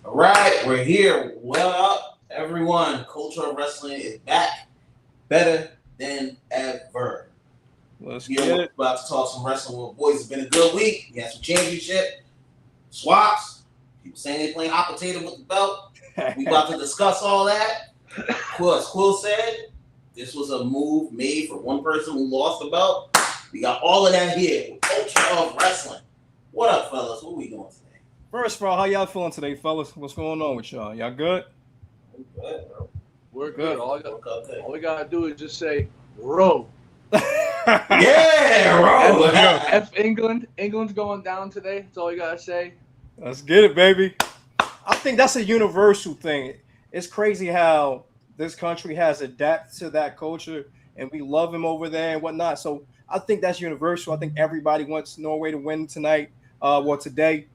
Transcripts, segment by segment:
All right, we're here. Well up, everyone. Culture of Wrestling is back, better than ever. Let's Here get we're it. about to talk some wrestling with boys. It's been a good week. We had some championship swaps. People saying they playing hot potato with the belt. We about to discuss all that. Of course, Quill said this was a move made for one person who lost the belt. We got all of that here with Culture of Wrestling. What up, fellas? What we doing today? First of all, how y'all feeling today, fellas? What's going on with y'all? Y'all good? We good, bro. We're Good. good. Woke up good. All we gotta do is just say row. Yeah, bro. Let's go. F England. England's going down today. That's all you gotta say. Let's get it, baby. I think that's a universal thing. It's crazy how this country has adapted to that culture and we love him over there and whatnot. So I think that's universal. I think everybody wants Norway to win tonight. Today.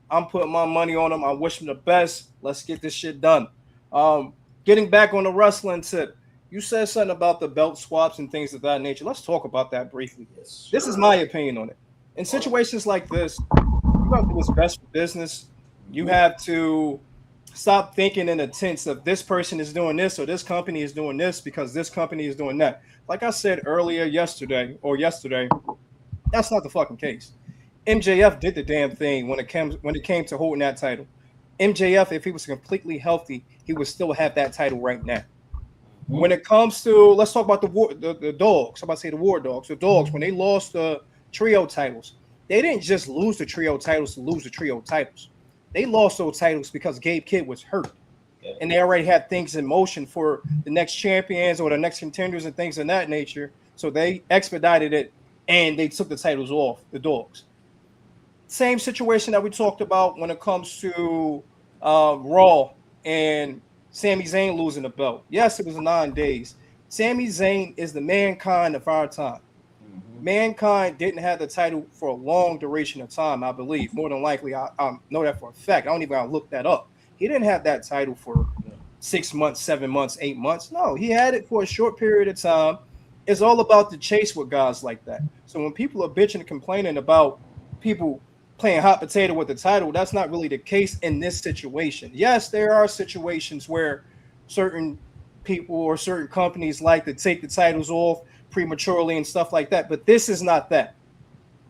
I'm putting my money on them. I wish them the best. Let's get this shit done. Um, Getting back on the wrestling tip, you said something about the belt swaps and things of that nature. Let's talk about that briefly. Yes, This is sir. my opinion on it. In situations like this, you got to do what's best for business. You Mhm. have to stop thinking in a tense of this person is doing this or this company is doing this because this company is doing that. Like I said earlier yesterday, that's not the fucking case. MJF did the damn thing when it came to holding that title. MJF, if he was completely healthy, he would still have that title right now. When Mhm. it comes to, let's talk about the dogs. I'm about to say the war dogs. The dogs, when they lost the trio titles, they didn't just lose the trio titles to lose the trio titles. They lost those titles because Gabe Kidd was hurt, Yeah. and they already had things in motion for the next champions or the next contenders and things of that nature. So they expedited it and they took the titles off the dogs. Same situation that we talked about when it comes to Raw and Sami Zayn losing the belt. Yes, it was 9 days. Sami Zayn is the mankind of our time. Mhm. Mankind didn't have the title for a long duration of time, I believe. More than likely, I know that for a fact. I don't even gotta look that up. He didn't have that title for 6 months, 7 months, 8 months. No, he had it for a short period of time. It's all about the chase with guys like that. So when people are bitching and complaining about people playing hot potato with the title, that's not really the case in this situation. Yes, there are situations where certain people or certain companies like to take the titles off prematurely and stuff like that, but this is not that.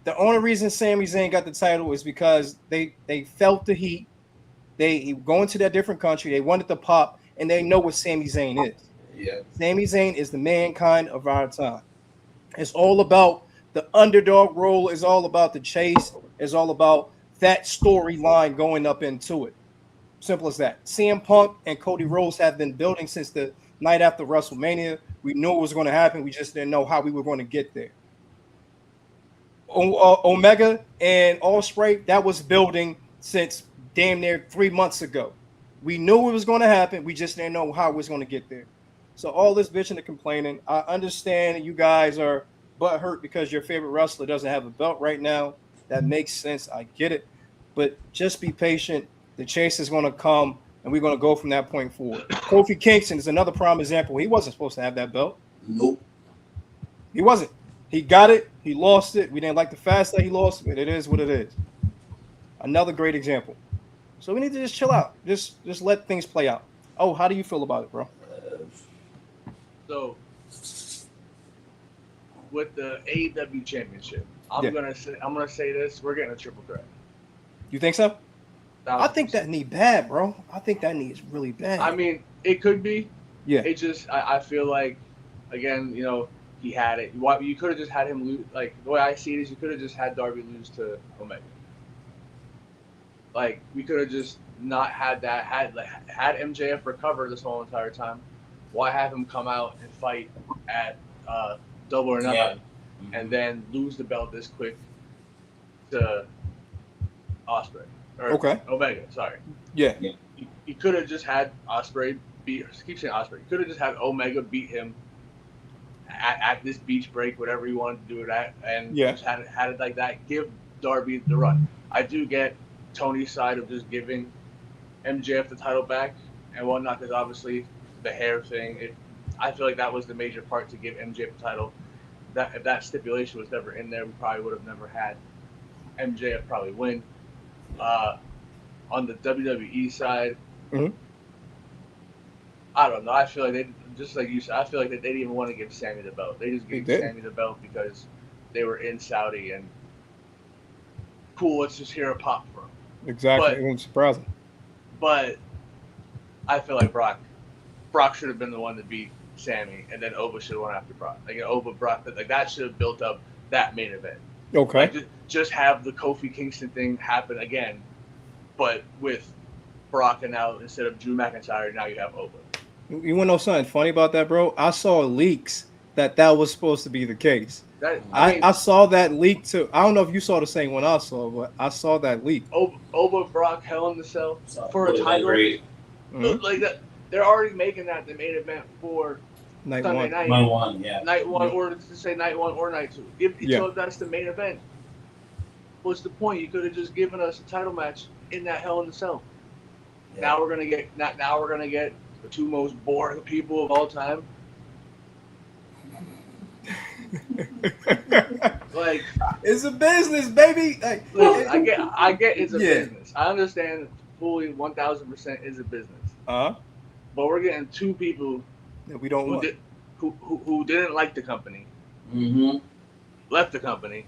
The only reason Sami Zayn got the title is because they felt the heat. They go into that different country, they wanted to pop, and they know what Sami Zayn is. Yeah. Sami Zayn is the mankind of our time. It's all about the underdog role. It's all about the chase. It's all about that storyline going up into it. Simple as that. CM Punk and Cody Rhodes have been building since the night after WrestleMania. We knew it was going to happen. We just didn't know how we were going to get there. Omega and Ospreay, that was building since damn near 3 months ago. We knew it was going to happen. We just didn't know how it was going to get there. So all this bitching and complaining, I understand you guys are butt hurt because your favorite wrestler doesn't have a belt right now. That makes sense. I get it. But just be patient. The chase is going to come, and we're going to go from that point forward. Kofi Kingston is another prime example. He wasn't supposed to have that belt. Nope. He wasn't. He got it. He lost it. We didn't like the fast that he lost, but it is what it is. Another great example. So we need to just chill out. Just let things play out. Oh, how do you feel about it, bro? So with the AEW championship, Yeah. I'm gonna say this: we're getting a triple threat. You think so? I think 1000%. that knee bad, bro. I think that knee is really I bad. mean, it could be. Yeah. It just I feel like again, he had it. You could have just had him lose. Like the way I see it is, you could have just had Darby lose to Omega. Like we could have just not had that. Had MJF recover this whole entire time. Why have him come out and fight at Double or Yeah. Nothing, and then lose the belt this quick to Osprey or Okay. Omega? Sorry, Yeah. Yeah. you could have just had Osprey beat. Keep saying Osprey. You could have just had Omega beat him at this beach break, whatever you wanted to do it at, and Yeah. just had it like that. Give Darby the run. I do get Tony's side of just giving MJF the title back and whatnot, because obviously the hair thing. I feel like that was the major part to give MJF the title. That if that stipulation was never in there, we probably would have never had MJF probably win. Uh, on the WWE side, Mhm. I don't know. I feel like they, just like you said, I feel like they didn't even want to give Sammy the belt. They just They gave did. Sammy the belt because they were in Saudi and cool. Let's just hear a pop from him. Exactly. But It wasn't surprising. but I feel like Brock should have been the one to beat Sammy, and then Ova should have won after Brock. Like Ova Brock, like that should have built up that main event. Okay. Like just have the Kofi Kingston thing happen again, but with Brock and now instead of Drew McIntyre, now you have Ova. You want to know something funny about that, bro? I saw leaks that was supposed to be the case. I saw that leak too. I don't know if you saw the same one I saw, but I saw that leak. Ova Brock Hell in the Cell for a title. Mm-hmm. Like that, they're already making that the main event for Night Sunday one. night. Night one, yeah. Night one, Yeah. or to say night one or night two. So if that's the main event, what's the point? You could have just given us a title match in that Hell in the Cell. Yeah. Now we're gonna get the two most boring people of all time. Like, it's a business, baby. Like, listen, I get it's a business. I understand fully 1000% is a business. But we're getting two people that we don't want. Who didn't like the company, left the company,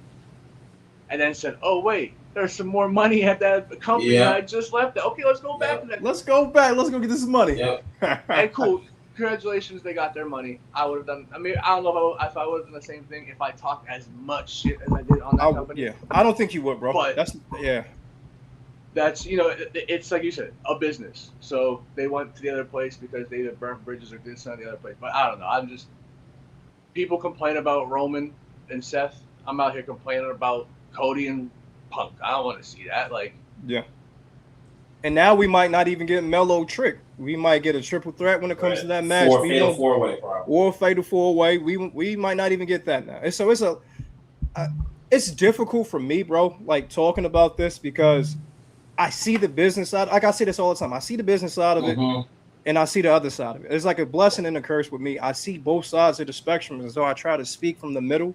and then said, "Oh wait, there's some more money at that company. I just left it. Okay, let's go back to that. Let's go back. Let's go get this money." Yep. And cool. Congratulations, they got their money. I would have done. I mean, I don't know if I would have done the same thing if I talked as much shit as I did on that company. Yeah, I don't think you would, bro. But that's it's like you said, a business. So they went to the other place because they either burnt bridges or did something the other place. But I don't know. I'm just people complain about Roman and Seth. I'm out here complaining about Cody and Punk. I don't want to see that. Like, yeah. And now we might not even get Mellow Trick. We might get a triple threat when it comes to that match. Or fatal four-way, probably. Or fatal four-way. We might not even get that now. And so it's difficult for me, bro, like talking about this because I see the business side. Like I say this all the time. I see the business side of it, and I see the other side of it. It's like a blessing and a curse with me. I see both sides of the spectrum, as though I try to speak from the middle.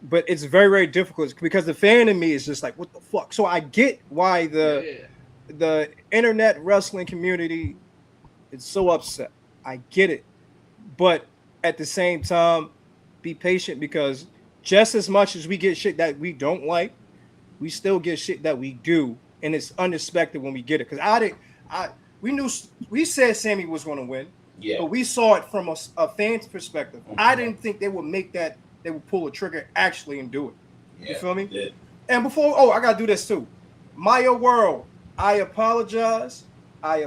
But it's very, very difficult because the fan in me is just like, what the fuck? So I get why the internet wrestling community is so upset. I get it. But at the same time, be patient because just as much as we get shit that we don't like, we still get shit that we do. And it's unexpected when we get it. Because we said Sammy was going to win. Yeah. But we saw it from a fan's perspective. I didn't think they would make that. They would pull a trigger actually and do it. Yeah, you feel me? Yeah. And before, I got to do this too. Maya World, I apologize. We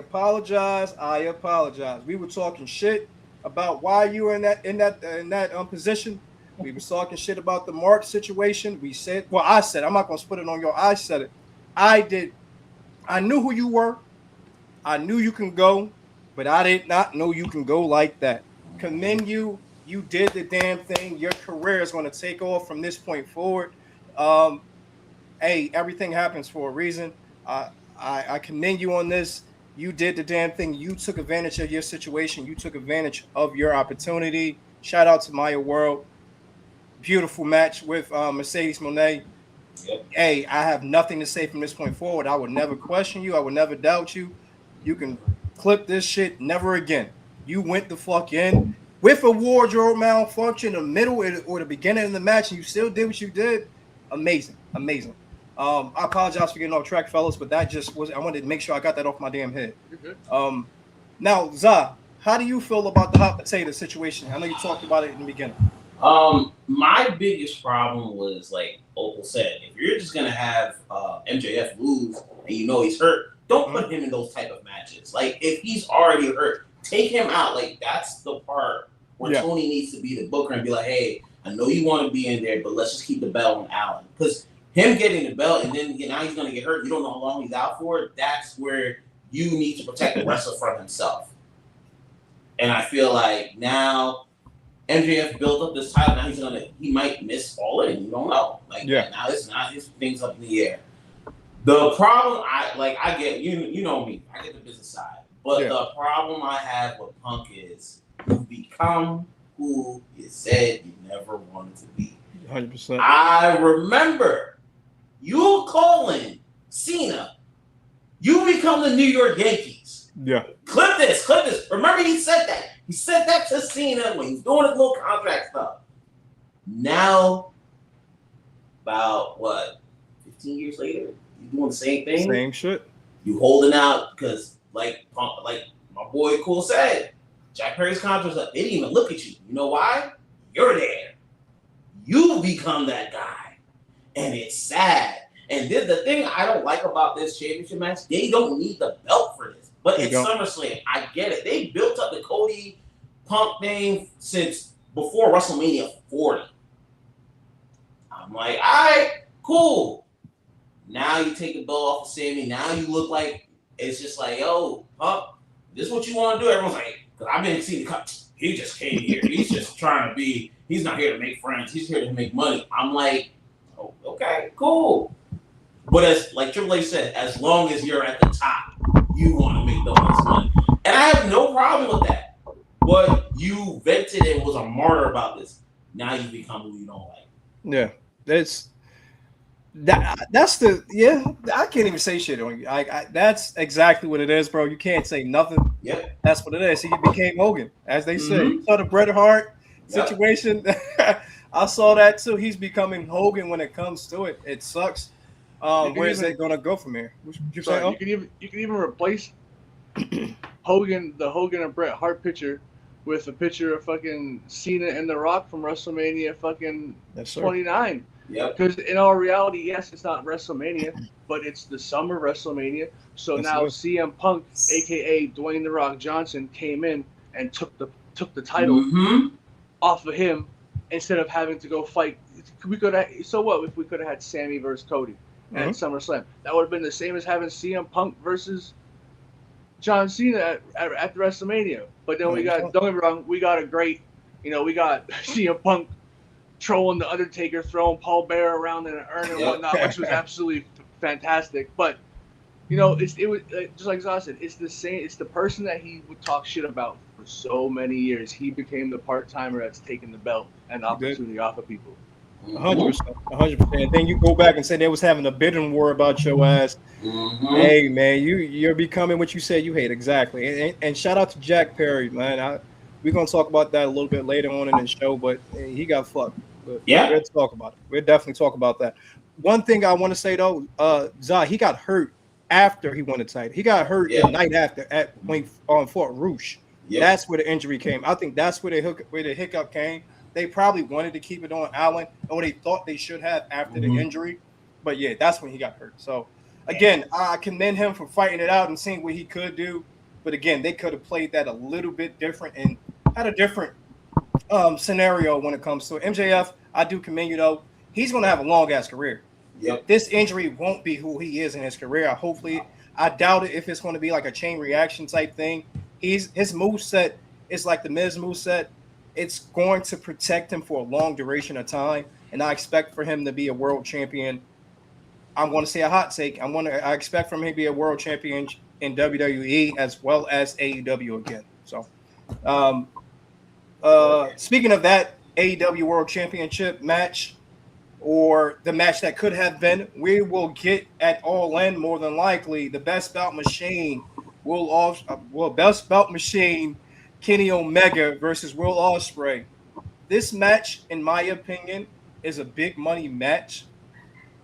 were talking shit about why you were in that position. We were talking shit about the Mark situation. We said, I said, I'm not going to put it on your, I said it. I did. I knew who you were. I knew you can go, but I did not know you can go like that. Commend you. You did the damn thing. Your career is going to take off from this point forward. Hey, everything happens for a reason. I commend you on this. You did the damn thing. You took advantage of your situation. You took advantage of your opportunity. Shout out to Maya World. Beautiful match with Mercedes Moné. Yep. Hey, I have nothing to say from this point forward. I would never question you. I would never doubt you. You can clip this shit never again. You went the fuck in. With a wardrobe malfunction in the middle or the beginning of the match, and you still did what you did. Amazing. I apologize for getting off track, fellas, but that just was. I wanted to make sure I got that off my damn head. Now, Za, how do you feel about the hot potato situation? I know you talked about it in the beginning. My biggest problem was, like Opal said, if you're just gonna have MJF lose and you know he's hurt, don't put him in those type of matches. Like, if he's already hurt, take him out. Like, that's the part where Tony needs to be the booker and be like, hey, I know you want to be in there, but let's just keep the belt on Allen. Because him getting the belt and then now he's going to get hurt, you don't know how long he's out for, that's where you need to protect the wrestler from himself. And I feel like now MJF built up this title, now he might miss all of it, you don't know. Like, now it's not his things up in the air. The problem, I get, you know me, I get the business side. But the problem I have with Punk is you've become who you said you never wanted to be. 100%. I remember you calling Cena become the New York Yankees. Yeah. Clip this. Remember, he said that. He said that to Cena when he was doing his little contract stuff. Now, about 15 years later, you doing the same thing. Same shit. You holding out because, like my boy Cool said, Jack Perry's contract's up. They didn't even look at you. You know why? You're there. You become that guy, and it's sad. And the thing I don't like about this championship match, they don't need the belt for this. But it's SummerSlam. I get it. They built up the Cody Punk thing since before WrestleMania 40. I'm like, all right, cool. Now you take the belt off of Sammy. Now you look like it's just like, yo, Punk, this is what you want to do. Everyone's like, because I've been seeing the cut. He just came here. He's just trying to be. He's not here to make friends. He's here to make money. I'm like, oh, okay, cool. But as like Triple H said, as long as you're at the top, you want to make the most money. And I have no problem with that. But you vented and was a martyr about this. Now you become who you don't like. Yeah, that's I can't even say shit on you. That's exactly what it is, bro. You can't say nothing. Yep. That's what it is. He became Hogan, as they say. You saw the Bret Hart situation. I saw that too. He's becoming Hogan when it comes to it. It sucks. Where is it gonna go from here? You can even replace Hogan, the Hogan and Bret Hart picture, with a picture of fucking Cena and The Rock from WrestleMania fucking 29. Yeah. Because in all reality, yes, it's not WrestleMania, but it's the summer WrestleMania. So now CM Punk, aka Dwayne The Rock Johnson, came in and took the title off of him instead of having to go fight. So what if we could have had Sammy versus Cody at SummerSlam? That would have been the same as having CM Punk versus John Cena at the WrestleMania. But then we got, don't get me wrong, we got a great, we got CM Punk trolling the Undertaker, throwing Paul Bearer around in an urn and whatnot, which was absolutely fantastic. But it was just like Zah said, it's the same. It's the person that he would talk shit about for so many years. He became the part timer that's taking the belt and opportunity off of people. 100%. Then you go back and say they was having a bidding war about your ass. Hey man, you're becoming what you said you hate. Exactly. And shout out to Jack Perry, man. We're gonna talk about that a little bit later on in the show, but he got fucked. But we'll talk about it. We'll definitely talk about that. One thing I want to say though, Zah, he got hurt after he won the title. He got hurt the night after on Fort Rouge. That's where the injury came. I think that's where the hiccup came. They probably wanted to keep it on Allen, or they thought they should have after the injury. But yeah, that's when he got hurt. So again, I commend him for fighting it out and seeing what he could do. But again, they could have played that a little bit different and had a different scenario when it comes to it. MJF, I do commend you though. He's going to have a long ass career. This injury won't be who he is in his career. I doubt it if it's going to be like a chain reaction type thing. His moveset is like the Miz moveset. It's going to protect him for a long duration of time, and I expect for him to be a world champion. I'm going to say a hot take. I expect for him to be a world champion in WWE as well as AEW again. So, speaking of that AEW World Championship match, or the match that could have been, we will get at All In more than likely. The best belt machine best belt machine. Kenny Omega versus Will Ospreay. This match, in my opinion, is a big money match.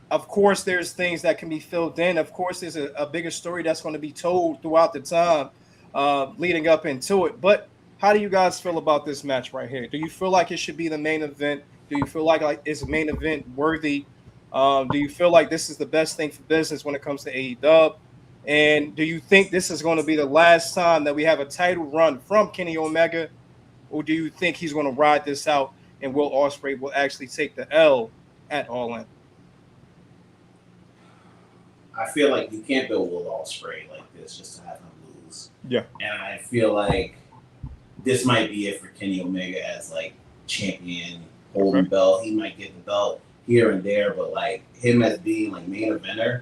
Of course, there's things that can be filled in. Of course, there's a bigger story that's going to be told throughout the time leading up into it. But how do you guys feel about this match right here? Do you feel like it should be the main event? Do you feel like it's main event worthy? Do you feel like this is the best thing for business when it comes to AEW? And do you think this is going to be the last time that we have a title run from Kenny Omega? Or do you think he's going to ride this out and Will Ospreay will actually take the L at All In? I feel like you can't build Will Ospreay like this just to have him lose. Yeah. And I feel like this might be it for Kenny Omega as like champion, holding belt. He might get the belt here and there, but like him as being like main eventer,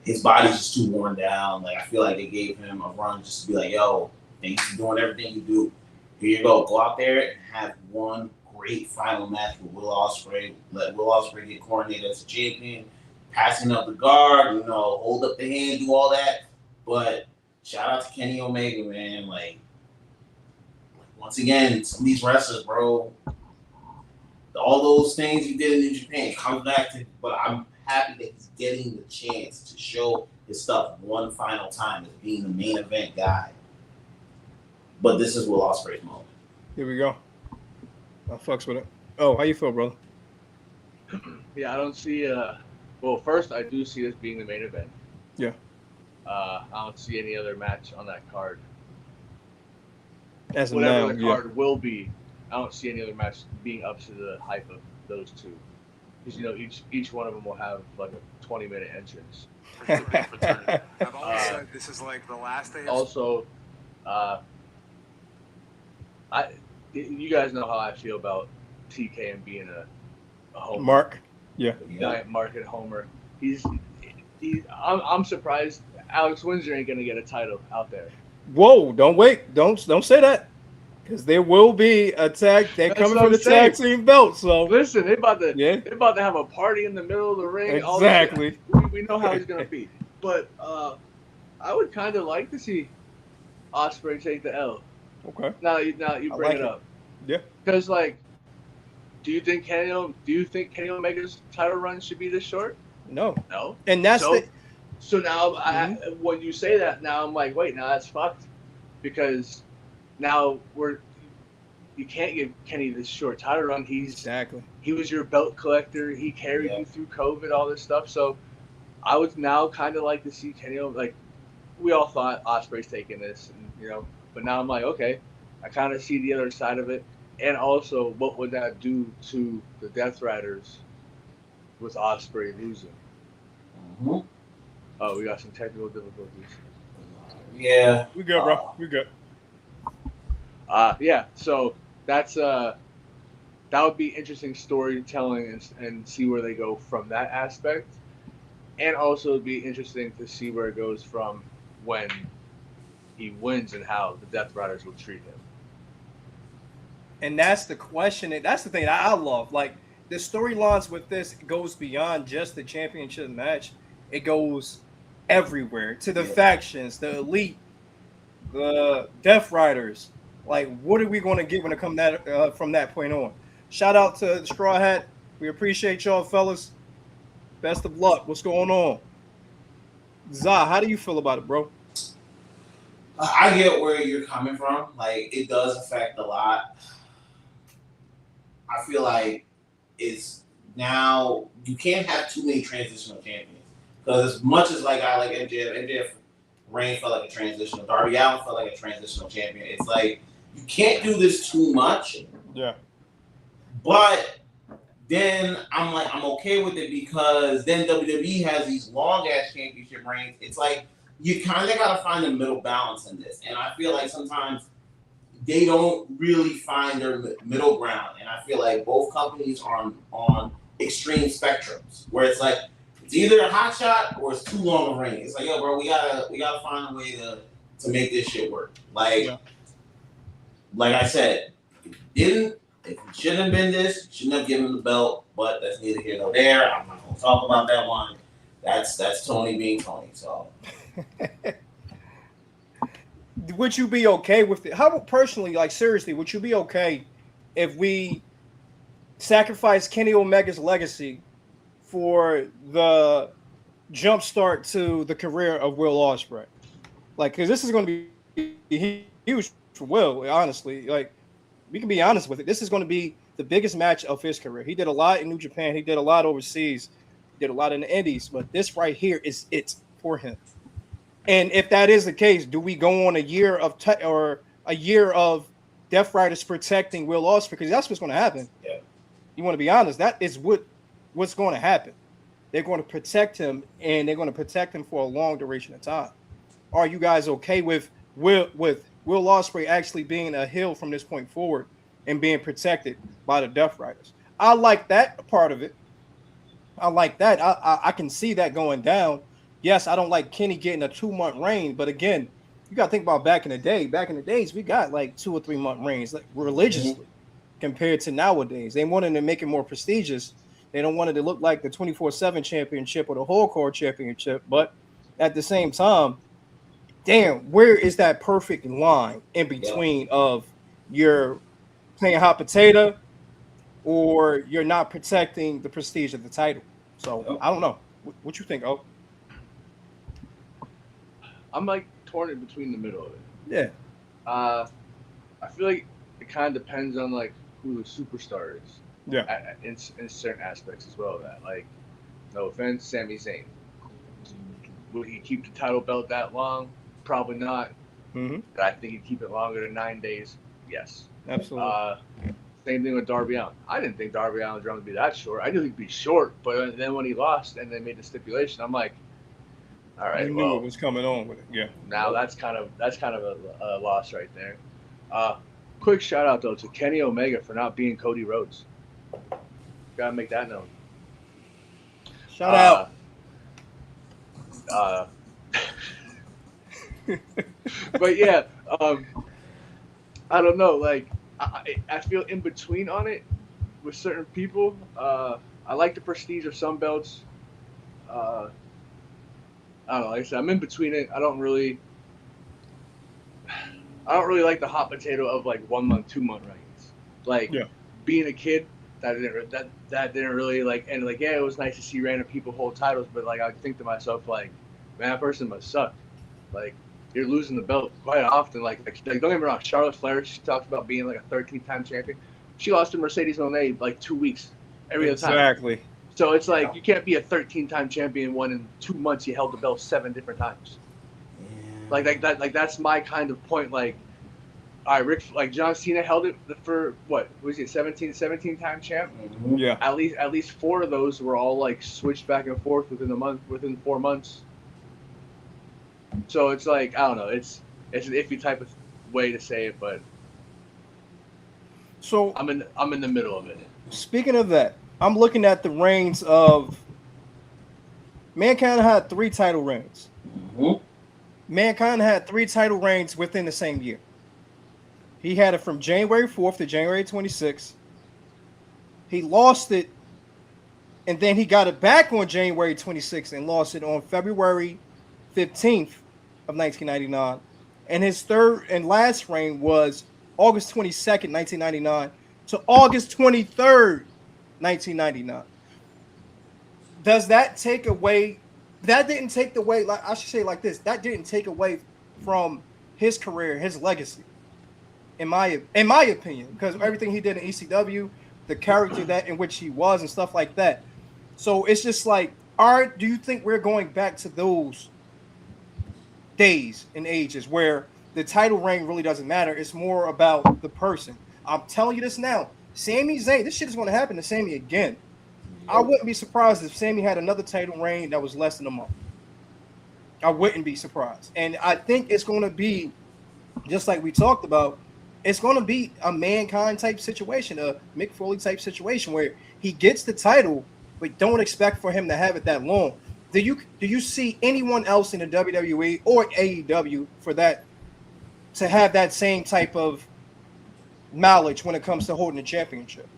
his body's just too worn down. Like I feel like they gave him a run just to be like, yo, thanks for doing everything you do. Here you go. Go out there and have one great final match with Will Ospreay. Let Will Ospreay get coronated as a champion, passing up the guard, hold up the hand, do all that. But shout out to Kenny Omega, man. Like, once again, some of these wrestlers, bro, all those things you did in New Japan comes back to. But I'm happy that he's getting the chance to show his stuff one final time as being the main event guy. But this is Will Ospreay's moment. Here we go. I fucks with it. Oh, how you feel, brother? Yeah, I don't see. Well, first, I do see this being the main event. Yeah. I don't see any other match on that card. As of Whatever now, the card will be, I don't see any other match being up to the hype of those two. Because, you know, each one of them will have like a 20-minute entrance. I've always said this is like the last day of Also, you guys know how I feel about TK being a homer. Mark. Yeah. Giant market homer. I'm surprised Alex Windsor ain't gonna get a title out there. Whoa! Don't wait. Don't say that, because there will be a tag. They're coming for the tag team belt. So listen, they're about to have a party in the middle of the ring. Exactly. We know how he's gonna be. But I would kind of like to see Ospreay take the L. Okay. Now you bring it up. Yeah. Because like, do you think Kenny Omega's title run should be this short? No. No. And that's So now, when you say that, now I'm like, wait, now that's fucked, because now you can't give Kenny this short title run. He was your belt collector. He carried you through COVID, all this stuff. So I would now kind of like to see Kenny. Like, we all thought Ospreay's taking this, and, but now I'm like, okay, I kind of see the other side of it. And also, what would that do to the Death Riders with Ospreay losing? Mm-hmm. Oh, we got some technical difficulties. Yeah. We good, bro. We good. Yeah. So that would be interesting storytelling and see where they go from that aspect, and also it'd be interesting to see where it goes from when he wins and how the Death Riders will treat him. And that's the question. That's the thing that I love. Like, the storylines with this goes beyond just the championship match. It goes everywhere, to the factions, the elite, the Death Riders. Like, what are we going to get when it comes from that point on? Shout out to the Straw Hat. We appreciate y'all, fellas. Best of luck. What's going on? Zah, how do you feel about it, bro? I get where you're coming from. Like, it does affect a lot. I feel like it's now you can't have too many transitional champions. Because as much as like I like MJF Reign felt like a transitional, Darby Allin felt like a transitional champion. It's like you can't do this too much. Yeah. But then I'm like, I'm okay with it, because then WWE has these long ass championship reigns. It's like you kind of gotta find a middle balance in this. And I feel like sometimes they don't really find their middle ground. And I feel like both companies are on extreme spectrums where it's like, it's either a hot shot or it's too long a reign. It's like, yo, bro, we gotta find a way to make this shit work. Like I said, if it shouldn't have been this, shouldn't have given him the belt, but that's neither here nor there. I'm not gonna talk about that one. That's Tony being Tony. So would you be okay with it? How personally, like seriously, would you be okay if we sacrifice Kenny Omega's legacy for the jump start to the career of Will Ospreay? Like, because this is going to be huge for Will, honestly. Like, we can be honest with it. This is going to be the biggest match of his career. He did a lot in New Japan. He did a lot overseas. He did a lot in the Indies. But this right here is it for him. And if that is the case, do we go on a year of Death Riders protecting Will Ospreay? Because that's what's going to happen. Yeah. You want to be honest. That is what's going to happen. They're going to protect him, and they're going to protect him for a long duration of time. Are you guys okay with Will Ospreay actually being a heel from this point forward and being protected by the Death Riders? I like that part of it. I like that. I can see that going down. Yes, I don't like Kenny getting a 2-month reign, but again, you got to think about back in the day. Back in the days, we got like 2 or 3 month reigns, like religiously, compared to nowadays. They wanted to make it more prestigious. They don't want it to look like the 24/7 championship or the hardcore championship, but at the same time, damn, where is that perfect line in between of you're playing hot potato or you're not protecting the prestige of the title? So I don't know. What you think? Oh, I'm like torn in between the middle of it. yeah, I feel like it kind of depends on like who the superstar is yeah. in certain aspects as well. That like, no offense, Sami Zayn. Would he keep the title belt that long? Probably not. Mm-hmm. But I think he'd keep it longer than 9 days. Yes. Absolutely. Same thing with Darby Allin. I didn't think Darby Allin's run would be that short. I knew he'd be short, but then when he lost and they made the stipulation, I'm like, all right, You well, knew it was coming on with it. Yeah. now that's kind of a loss right there. Quick shout out though to Kenny Omega for not being Cody Rhodes. Gotta make that known. Shout out. But yeah, I don't know. Like I feel in between on it with certain people. I like the prestige of some belts. I don't know. Like I said, I'm in between it. I don't really like the hot potato of like 1 month, 2 month reigns. Like being a kid, that didn't really like, and like it was nice to see random people hold titles, but like I think to myself like, man, that person must suck. Like you're losing the belt quite often. Like don't get me wrong, Charlotte Flair, she talks about being like a 13-time champion. She lost to Mercedes Moné like 2 weeks every other time. Exactly. So it's like you can't be a 13-time champion when in 2 months you held the belt 7 different times. Like that's my kind of point. Like, all right, like John Cena held it for what was he 17-time champ? Yeah. At least 4 of those were all like switched back and forth within 4 months. So it's like I don't know. It's an iffy type of way to say it, but so I'm in the middle of it. Speaking of that, I'm looking at the reigns of Mankind had 3 title reigns. Mm-hmm. Mankind had 3 title reigns within the same year. He had it from January 4th to January 26th. He lost it, and then he got it back on January 26th and lost it on February 15th of 1999. And his third and last reign was August 22nd, 1999 to August 23rd, 1999. Does that take away? That didn't take away. Like I should say, like this. That didn't take away from his career, his legacy. In my opinion, because everything he did in ECW, the character that in which he was, and stuff like that. So it's just like, do you think we're going back to those days and ages where the title reign really doesn't matter? It's more about the person. I'm telling you this now. Sami Zayn, this shit is going to happen to Sami again. I wouldn't be surprised if Sami had another title reign that was less than a month. I wouldn't be surprised. And I think it's going to be, just like we talked about, it's going to be a Mankind type situation, a Mick Foley type situation where he gets the title, but don't expect for him to have it that long. Do you see anyone else in the WWE or AEW for that to have that same type of knowledge when it comes to holding a championship?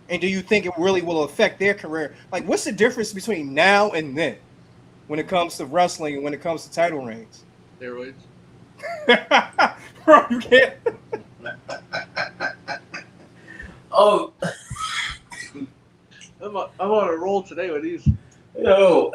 And do you think it really will affect their career? Like, what's the difference between now and then when it comes to wrestling and when it comes to title reigns? Steroids. Bro, you can't. Oh, I'm on a roll today with these. yo.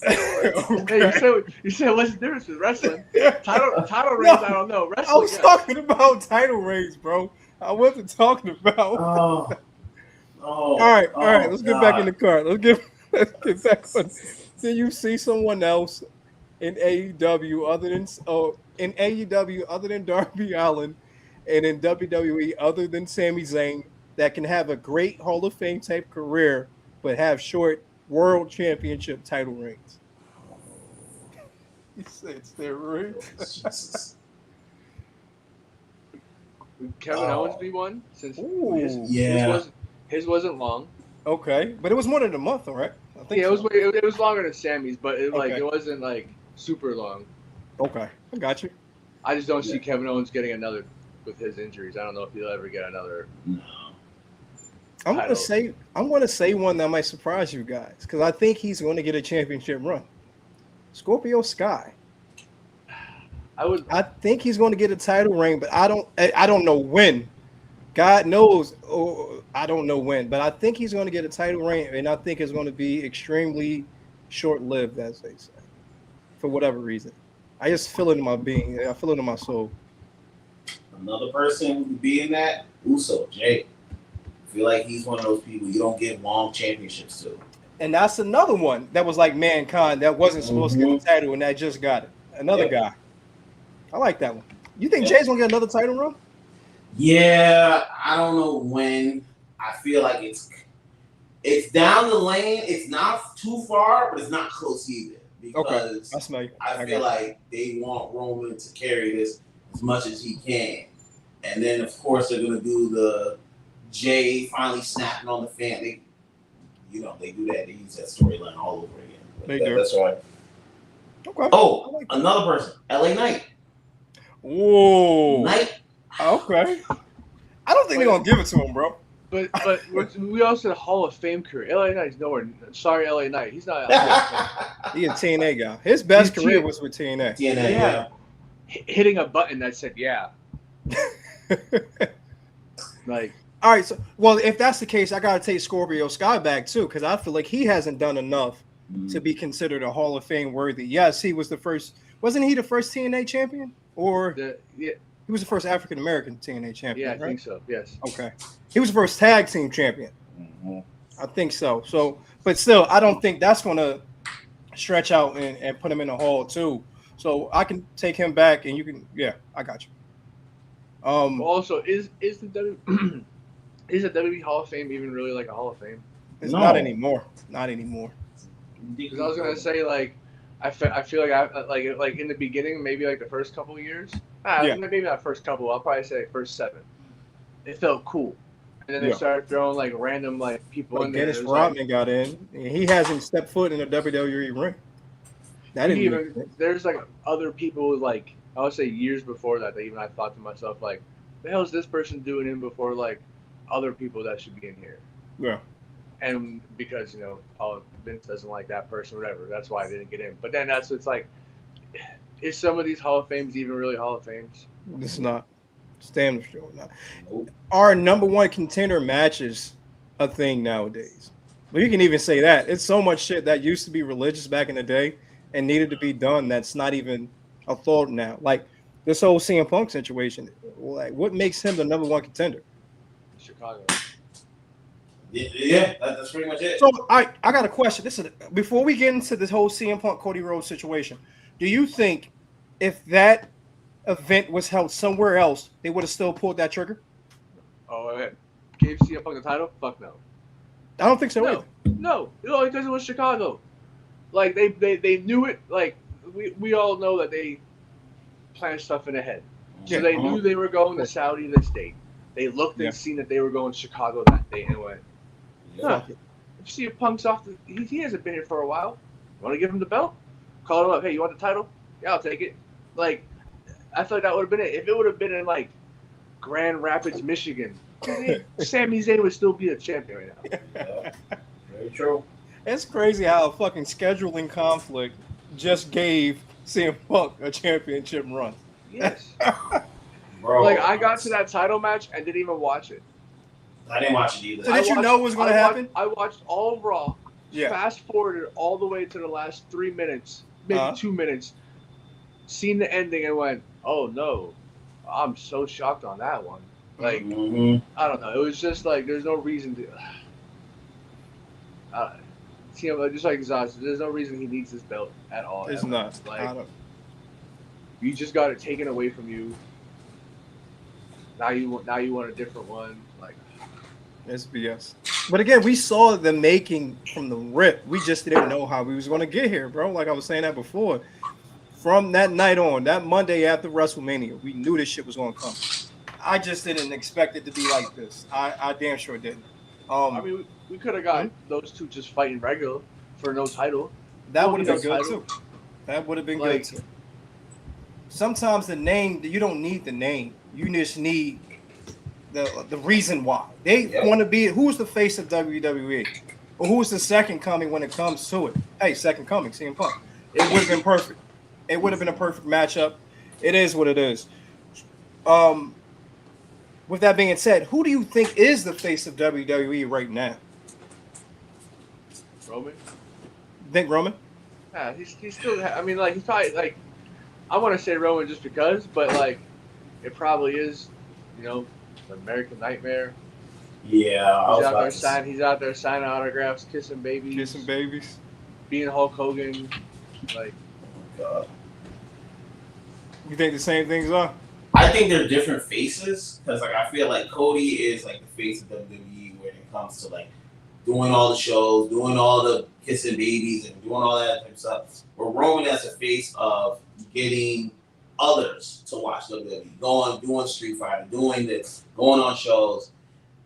Okay. Hey, you said what's the difference with wrestling? Title reigns, I don't know. Wrestling, I was talking about title reigns, bro. I wasn't talking about. All right. Let's get back in the car. Let's get back on. Did you see someone else in AEW other than Darby Allin, and in WWE other than Sami Zayn that can have a great Hall of Fame type career but have short World Championship title reigns? He said steroids. Kevin Owens be one since his wasn't long. Okay, but it was more than a month, all right? I think it was longer than Sammy's, but it wasn't like super long. Okay, I got you. I just don't see Kevin Owens getting another with his injuries. I don't know if he'll ever get another. I'm gonna say one that might surprise you guys because I think he's going to get a championship run. Scorpio Sky. I I think he's going to get a title reign, but I don't know when. God knows, I don't know when, but I think he's going to get a title reign, and I think it's going to be extremely short-lived, as they say, for whatever reason. I just feel it in my being. I feel it in my soul. Another person who could be in that, Uso, Jay. I feel like he's one of those people you don't give long championships to. And that's another one that was like Mankind that wasn't supposed to get the title, and that just got it. Another guy. I like that one. You think Jay's going to get another title run? Yeah, I don't know when. I feel like it's down the lane. It's not too far, but it's not close either. Because I feel like they want Roman to carry this as much as he can. And then, of course, they're going to do the Jay finally snapping on the fan. They do that. They use that storyline all over again. That's right. Okay. Oh, like another person, LA Knight. Whoa. Knight. Okay. I don't think they're going to give it to him, bro. But we also said Hall of Fame career. LA Knight's nowhere. Sorry, LA Knight. He's not. He's a TNA guy. His best career was with TNA. TNA, yeah. Hitting a button that said yeah. Like. All right. So, well, if that's the case, I got to take Scorpio Sky back too, because I feel like he hasn't done enough to be considered a Hall of Fame worthy. Yes, he was the first. Wasn't he the first TNA champion? Or he was the first African American TNA champion. Yeah, I think so. Yes. Okay. He was the first tag team champion. Mm-hmm. I think so. So, but still, I don't think that's going to stretch out and put him in the hall too. So I can take him back, and you can. Yeah, I got you. Also, is the WWE Hall of Fame even really like a Hall of Fame? It's not anymore. Not anymore. Because I was gonna say like. I feel like I like in the beginning, maybe like the first couple of years. Maybe not first couple. I'll probably say first 7. It felt cool, and then they started throwing like random like people in there. Dennis Rodman got in. He hasn't stepped foot in a WWE ring. That didn't even. There's like other people like I would say years before that. I thought to myself like, the hell is this person doing in before like other people that should be in here? Yeah. And because Vince doesn't like that person, whatever. That's why I didn't get in. But then it's like, is some of these Hall of Fames even really Hall of Fames? It's not. Stand sure not. Our number one contender matches a thing nowadays. Well, you can even say that. It's so much shit that used to be religious back in the day and needed to be done that's not even a thought now. Like this whole CM Punk situation. Like, what makes him the number one contender? Chicago. Yeah, that's pretty much it. So I got a question. This is before we get into this whole CM Punk Cody Rhodes situation. Do you think if that event was held somewhere else, they would have still pulled that trigger? Oh, gave CM Punk the title? Fuck no. I don't think so either. No, because it was Chicago. Like they knew it. Like we all know that they planned stuff in ahead. So they knew they were going to Saudi this date. They looked and seen that they were going to Chicago that day and went, if CM Punk's off he hasn't been here for a while. You want to give him the belt? Call him up. Hey, you want the title? Yeah, I'll take it. Like, I thought that would have been it. If it would have been in like Grand Rapids, Michigan, Sami Zayn would still be a champion right now. Yeah, very true. It's crazy how a fucking scheduling conflict just gave CM Punk a championship run. Yes. Bro, like, I got to that title match and didn't even watch it. I didn't watch it either. So did you know what was going to happen? I watched all of Raw, fast forwarded all the way to the last 3 minutes, maybe 2 minutes, seen the ending and went, oh no, I'm so shocked on that one. Like, I don't know. It was just like, there's no reason to. Just like Zaz, there's no reason he needs this belt at all. It's not. Like, you just got it taken away from you. Now you want a different one. Like, it's BS. But again, we saw the making from the rip. We just didn't know how we was going to get here, bro. Like I was saying that before. From that night on, that Monday after WrestleMania, we knew this shit was going to come. I just didn't expect it to be like this. I damn sure didn't. I mean, we could have got those two just fighting regular for no title. That would have been good too. That would have been good too. Sometimes the name, you don't need the name. You just need the reason why. They want to be, who's the face of WWE? Or who's the second coming when it comes to it? Hey, second coming, CM Punk. It would have been perfect. It would have been a perfect matchup. It is what it is. With that being said, who do you think is the face of WWE right now? Roman. Think Roman? Yeah, he's still. I mean, like he's probably like. I want to say Roman just because, but like, it probably is. You know, the American Nightmare. Yeah, He's out there signing autographs, kissing babies, being Hulk Hogan. Like, you think the same things are? I think they're different faces because, like, I feel like Cody is like the face of WWE when it comes to like doing all the shows, doing all the kissing babies, and doing all that type of stuff. But Roman as a face of getting others to watch WWE, doing Street Fighter, doing this, going on shows,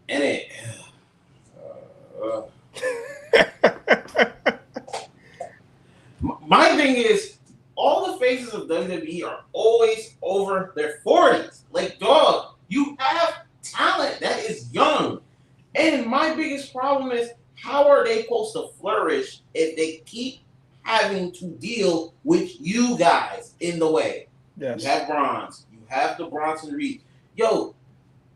and it. My thing is, all the faces of WWE are always over their 40s. Like, dog, you have talent that is young. And my biggest problem is, how are they supposed to flourish if they keep having to deal with you guys in the way? Yes. You have Bronze. You have the Bronson Reed. Yo,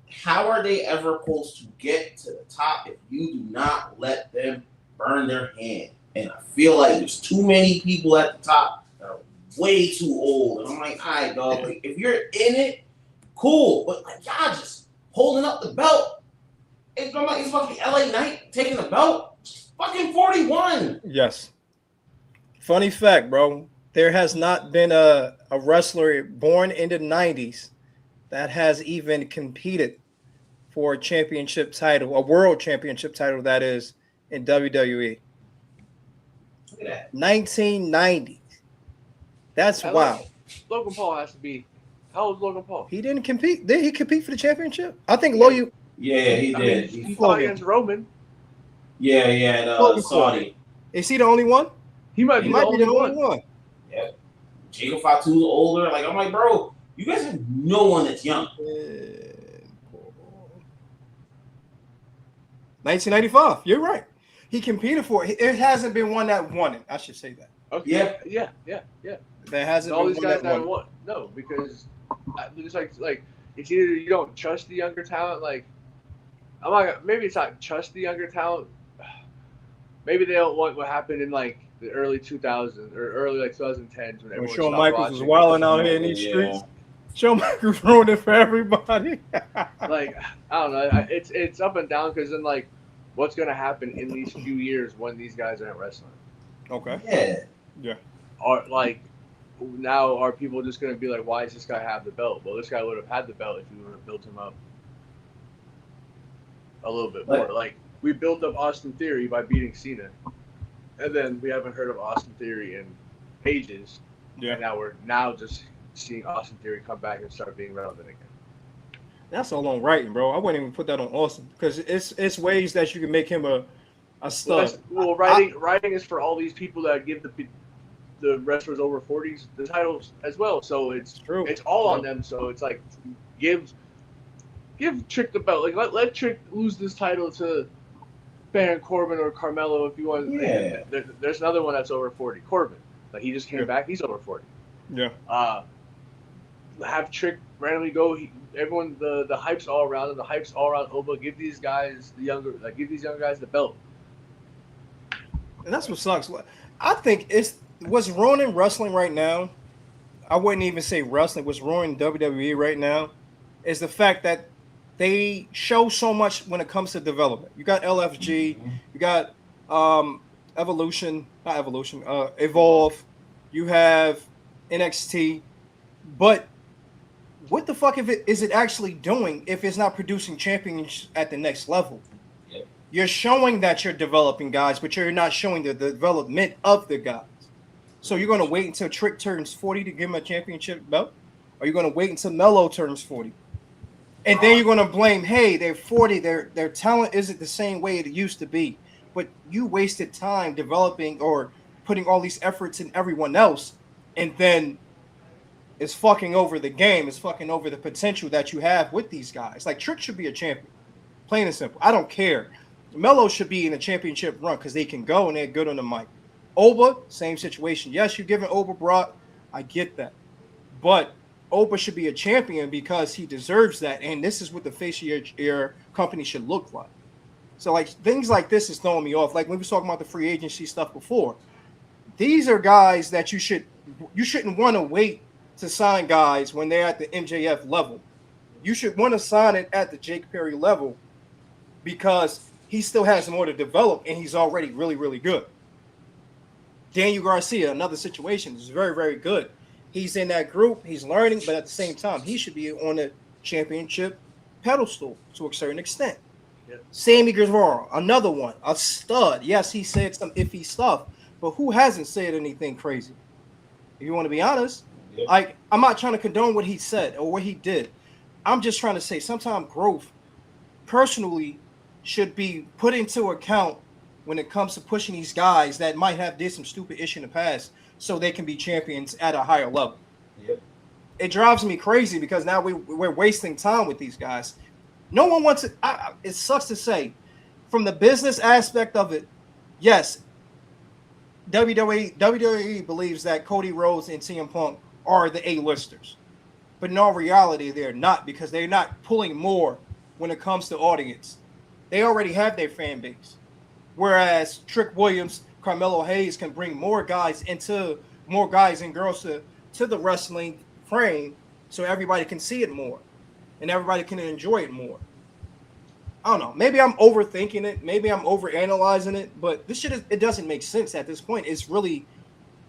how are they ever supposed to get to the top if you do not let them burn their hand? And I feel like there's too many people at the top that are way too old. And I'm like, all right, dog, like, if you're in it, cool. But like, y'all just holding up the belt. It's supposed to be LA Knight taking the belt. Fucking 41. Yes. Funny fact, bro. There has not been a wrestler born in the 90s that has even competed for a championship title, a world championship title, that is, in WWE. Look at that. 1990. That's wow. Logan Paul has to be. How old is Logan Paul? He didn't compete. Did he compete for the championship? I think Yeah, he did. He fought against Roman. Yeah, Saudi. Is he the only one? He might be the only one. Yeah. Jacob Fatu's older. Like, I'm like, bro, you guys have no one that's young. 1995. You're right. He competed for it. It hasn't been one that won it. I should say that. Okay. Yeah. There hasn't all been these one guys that won. No, because it's like it's either you don't trust the younger talent. Like, maybe it's not trust the younger talent. Maybe they don't want what happened in like the early 2000s or early like 2010s when everyone Shawn stopped Michaels watching. was wilding out here in these streets. Shawn Michaels ruined it for everybody. Like, I don't know. It's up and down because then like, what's gonna happen in these few years when these guys aren't wrestling? Okay. Yeah. Or like, now are people just gonna be like, why does this guy have the belt? Well, this guy would have had the belt if you would have built him up a little bit more. Like, we built up Austin Theory by beating Cena, and then we haven't heard of Austin Theory in ages. Yeah. And now we're just seeing Austin Theory come back and start being relevant again. That's all on writing, bro. I wouldn't even put that on Austin because it's ways that you can make him a stud. Well, writing is for all these people that give the wrestlers over 40s the titles as well. So it's true. It's all on them. So it's like give Trick the belt. Like let Trick lose this title to Baron Corbin or Carmelo if you want. Yeah. There's another one that's over 40. Corbin. Like, he just came back. He's over 40. Yeah. Have Trick randomly go. Everyone, the hype's all around him. The hype's all around Oba. Give these guys give these young guys the belt. And that's what sucks. I think what's ruining wrestling right now. I wouldn't even say wrestling. What's ruining WWE right now is the fact that they show so much when it comes to development. You got LFG. You got Evolve. You have NXT. But what the fuck is it actually doing if it's not producing champions at the next level? Yeah. You're showing that you're developing guys, but you're not showing the development of the guys. So you're going to wait until Trick turns 40 to give him a championship belt? Or you're going to wait until Melo turns 40? And then you're going to blame, hey, they're 40, their talent isn't the same way it used to be. But you wasted time developing or putting all these efforts in everyone else, and then it's fucking over the game. It's fucking over the potential that you have with these guys. Like, Trick should be a champion, plain and simple. I don't care. Melo should be in a championship run because they can go and they're good on the mic. Oba, same situation. Yes, you're giving Oba Brock. I get that. But Oba should be a champion because he deserves that. And this is what the face of your company should look like. So, like, things like this is throwing me off. Like, we were talking about the free agency stuff before. These are guys that you shouldn't want to wait to sign guys when they're at the MJF level. You should want to sign it at the Jake Perry level because he still has more to develop and he's already really, really good. Daniel Garcia, another situation, is very, very good. He's in that group, he's learning, but at the same time, he should be on the championship pedestal to a certain extent. Yep. Sammy Guevara, another one, a stud. Yes, he said some iffy stuff, but who hasn't said anything crazy? If you want to be honest, yep. I'm not trying to condone what he said or what he did. I'm just trying to say sometimes growth personally should be put into account when it comes to pushing these guys that might have did some stupid issue in the past so they can be champions at a higher level. Yep. It drives me crazy because now we're wasting time with these guys. No one wants it. It sucks to say. From the business aspect of it, yes, WWE believes that Cody Rhodes and CM Punk are the A-listers. But in all reality, they're not because they're not pulling more when it comes to audience. They already have their fan base. Whereas Trick Williams, Carmelo Hayes can bring more guys and girls to the wrestling frame so everybody can see it more and everybody can enjoy it more. I don't know. Maybe I'm overthinking it. Maybe I'm overanalyzing it. But this shit, it doesn't make sense at this point. It's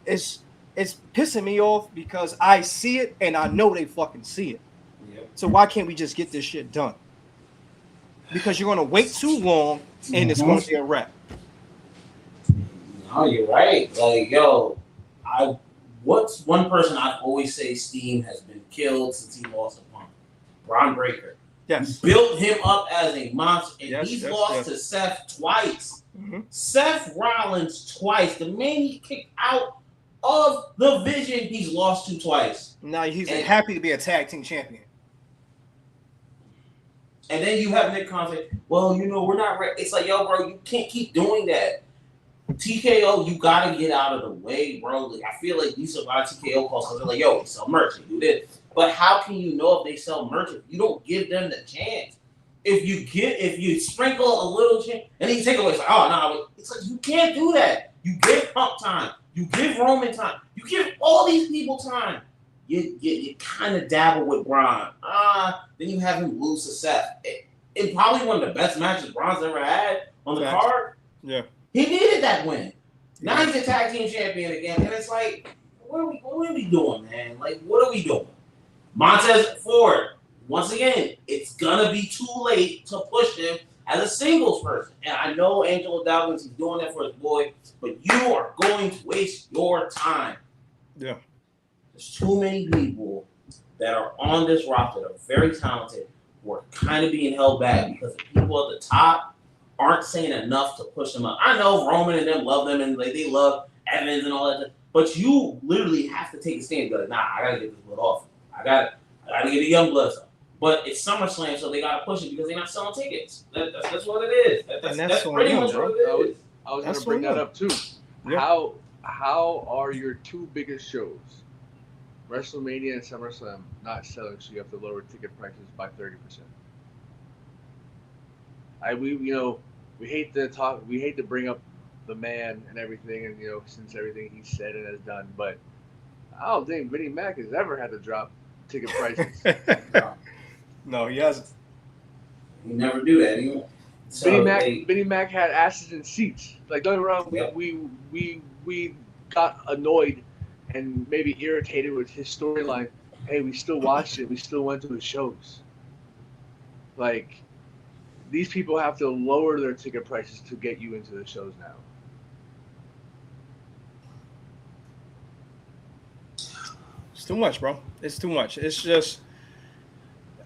pissing me off because I see it and I know they fucking see it. Yep. So why can't we just get this shit done? Because you're going to wait too long and it's going to be a wrap. No, you're right. Like, yo, what's one person I've always say Steam has been killed since he lost to Punk? Braun Breaker. Yes. Built him up as a monster, and he's lost to Seth twice. Mm-hmm. Seth Rollins twice. The man he kicked out of the Vision, he's lost to twice. Now he's happy to be a tag team champion. And then you have Nick Khan say, well, we're not ready. It's like, yo, bro, you can't keep doing that. TKO, you got to get out of the way, bro. Like, I feel like these are a lot of TKO calls because they're like, yo, we sell merch, we do this. But how can you know if they sell merch if you don't give them the chance? If you sprinkle a little chance, and then you take away, it's like, oh, no. It's like, you can't do that. You give Punk time. You give Roman time. You give all these people time. You kind of dabble with Braun. Then you have him lose to Seth. It probably one of the best matches Braun's ever had on the card. Yeah. He needed that win. Now he's a tag team champion again. And it's like, what are we doing, man? Like, what are we doing? Montez Ford, once again, it's going to be too late to push him as a singles person. And I know Angelo Dawkins is doing that for his boy, but you are going to waste your time. Yeah. There's too many people that are on this roster that are very talented who are kind of being held back because the people at the top aren't saying enough to push them up. I know Roman and them love them and like they love Evans and all that, but you literally have to take a stand and go, nah, I gotta get this blood off. I gotta get a young blood up. But it's SummerSlam, so they gotta push it because they're not selling tickets. That's what it is. That's pretty much what it is. I was gonna bring that up too. Yeah. How are your two biggest shows, WrestleMania and SummerSlam, not selling? So you have to lower ticket prices by 30%. We hate to talk. We hate to bring up the man and everything, and since everything he said and has done, but I don't think Vinnie Mac has ever had to drop ticket prices. No, he hasn't. He never do that anymore. So Vinnie Mac had asses in seats. Like, don't get me wrong, yep. we got annoyed and maybe irritated with his storyline. Hey, we still watched it. We still went to his shows. Like, these people have to lower their ticket prices to get you into the shows now. It's too much, bro. It's too much. It's just,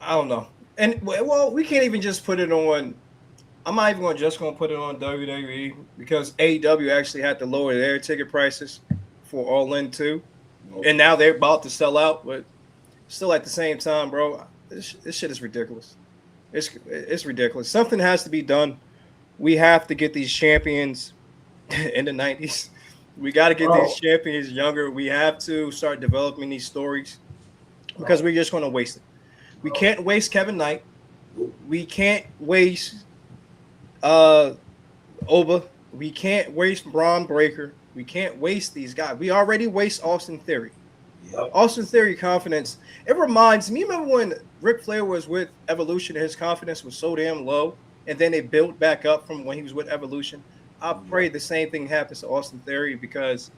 I don't know. And, well, we can't even just put it on. I'm not even going to put it on WWE because AEW actually had to lower their ticket prices for All In too. And now they're about to sell out, but still at the same time, bro, this shit is ridiculous. It's ridiculous. Something has to be done. We have to get these champions in the 90s We got to get Bro. these champions younger. We have to start developing these stories because we're just going to waste it. We can't waste Kevin Knight. We can't waste Oba. We can't waste Braun Breaker. We can't waste these guys. We already waste Austin Theory. Yep. Austin Theory confidence. It reminds me. Remember when Ric Flair was with Evolution and his confidence was so damn low, and then they built back up from when he was with Evolution. I pray the same thing happens to Austin Theory because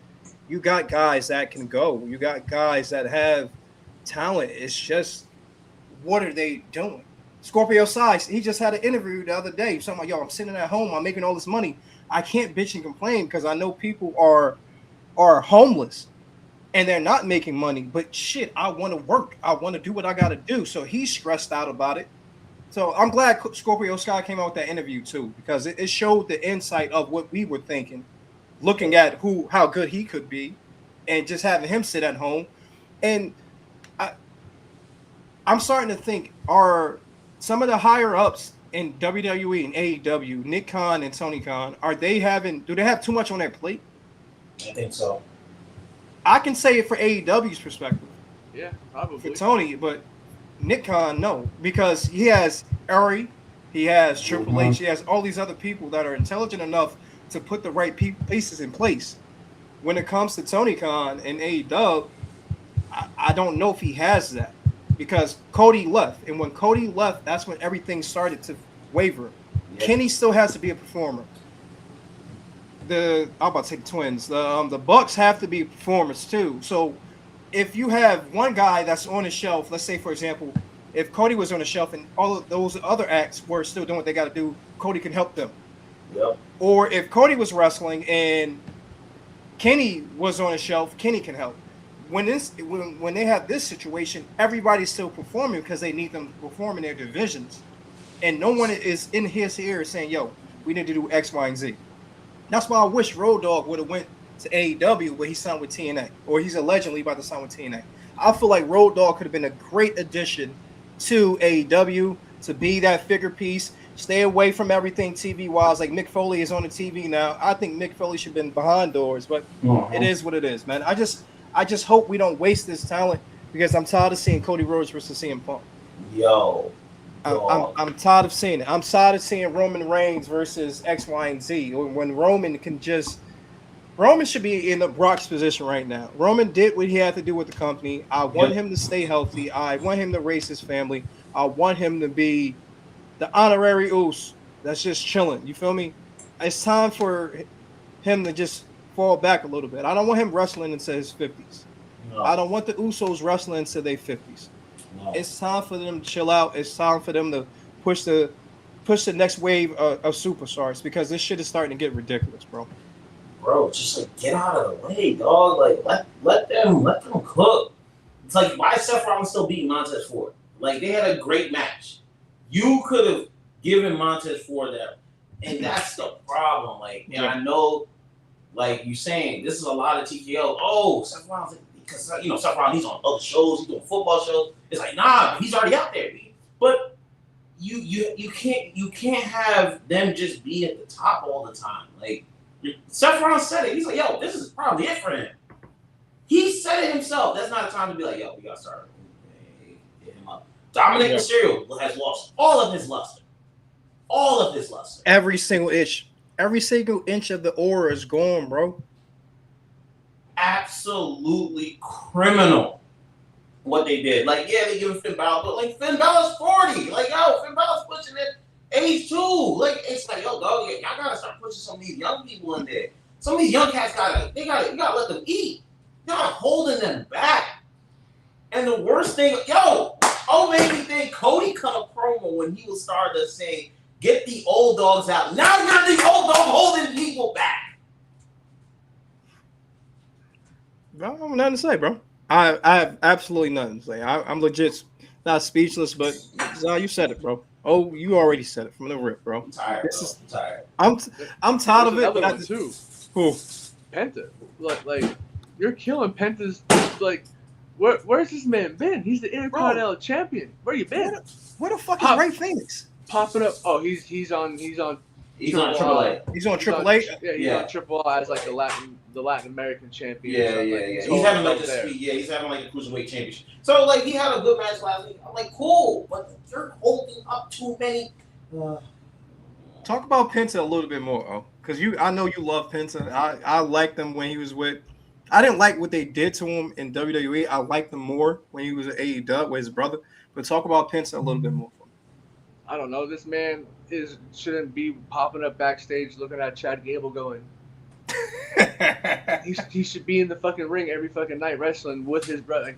you got guys that can go. You got guys that have talent. It's just what are they doing? Scorpio Sky, he just had an interview the other day. He's talking about, yo, I'm sitting at home. I'm making all this money. I can't bitch and complain because I know people are homeless and they're not making money. But shit, I want to work. I want to do what I got to do. So he's stressed out about it. So I'm glad Scorpio Sky came out with that interview too because it showed the insight of what we were thinking, looking at how good he could be, and just having him sit at home. And I'm starting to think, are some of the higher ups in WWE and AEW, Nick Khan and Tony Khan, do they have too much on their plate? I think so. I can say it for AEW's perspective. Yeah, probably. For Tony, but Nick Khan, no, because he has Ari, he has Triple H, he has all these other people that are intelligent enough to put the right pieces in place. When it comes to Tony Khan and AEW, I don't know if he has that because Cody left, and when Cody left, that's when everything started to waver. Yeah. Kenny still has to be a performer. I'm about to say the Twins. The Bucks have to be performers too. So if you have one guy that's on the shelf, let's say for example, if Cody was on the shelf and all of those other acts were still doing what they got to do, Cody can help them. Yep. Or if Cody was wrestling and Kenny was on the shelf, Kenny can help. When they have this situation, everybody's still performing because they need them to perform in their divisions, and no one is in his ear saying, "Yo, we need to do X, Y, and Z." That's why I wish Road Dogg would have went to AEW where he signed with TNA, or he's allegedly about to sign with TNA. I feel like Road Dogg could have been a great addition to AEW to be that figure piece. Stay away from everything TV-wise. Like Mick Foley is on the TV now. I think Mick Foley should have been behind doors, but it is what it is, man. I just hope we don't waste this talent because I'm tired of seeing Cody Rhodes versus CM Punk. Yo. I'm tired of seeing it. I'm tired of seeing Roman Reigns versus X, Y, and Z. When Roman should be in the Brock's position right now. Roman did what he had to do with the company. I want him to stay healthy. I want him to raise his family. I want him to be the honorary Uso that's just chilling. You feel me? It's time for him to just fall back a little bit. I don't want him wrestling into his 50s. No. I don't want the Usos wrestling into their 50s. No. It's time for them to chill out. It's time for them to push the next wave of superstars because this shit is starting to get ridiculous, bro. Bro, just like get out of the way, dog. Like let them cook. It's like why is Seth Rollins still beating Montez Ford? Like they had a great match. You could have given Montez Ford that, and that's the problem. Like, and I know, like you saying, this is a lot of TKO. Oh, Seth Rollins, because Seth Rollins, he's on other shows, he's doing football shows. It's like, nah, he's already out there. But you can't have them just be at the top all the time. Like Seth Rollins said it. He's like, yo, this is probably it for him. He said it himself. That's not a time to be like, yo, we gotta start hit him up. Dominic Mysterio has lost all of his luster. All of his luster. Every single inch of the aura is gone, bro. Absolutely criminal what they did. Like, yeah, they give him Finn Balor, but like Finn Balor's 40. Like, yo, Finn Balor's pushing it age 2. Like, it's like, yo, dog, y'all gotta start pushing some of these young people in there. Some of these young cats you gotta let them eat. You're not holding them back. And the worst thing, made me think Cody cut a promo when he was starting to say, get the old dogs out. Now you're the old dog holding people back. I don't have nothing to say, bro. I have absolutely nothing to say. I'm legit not speechless, but you said it, bro. Oh, you already said it from the rip, bro. I'm tired, bro. I'm tired. I'm tired of it. Another one too. Who? Penta. Like you're killing Penta's. Like, where's this man been? He's the Intercontinental Champion. Where you been? Where the fuck is Ray Phoenix? Popping up. Oh, he's on He's on AAA. He's on AAA. Yeah, he's on AAA as like the Latin American champion. Yeah. He's having like he's having like a cruiserweight championship. So like he had a good match last week. I'm like, cool, but you're holding up too many. Talk about Penta a little bit more, because I know you love Penta. I liked him when he was with. I didn't like what they did to him in WWE. I liked him more when he was at AEW with his brother. But talk about Penta a little bit more. I don't know. This man shouldn't be popping up backstage looking at Chad Gable going. he should be in the fucking ring every fucking night wrestling with his brother.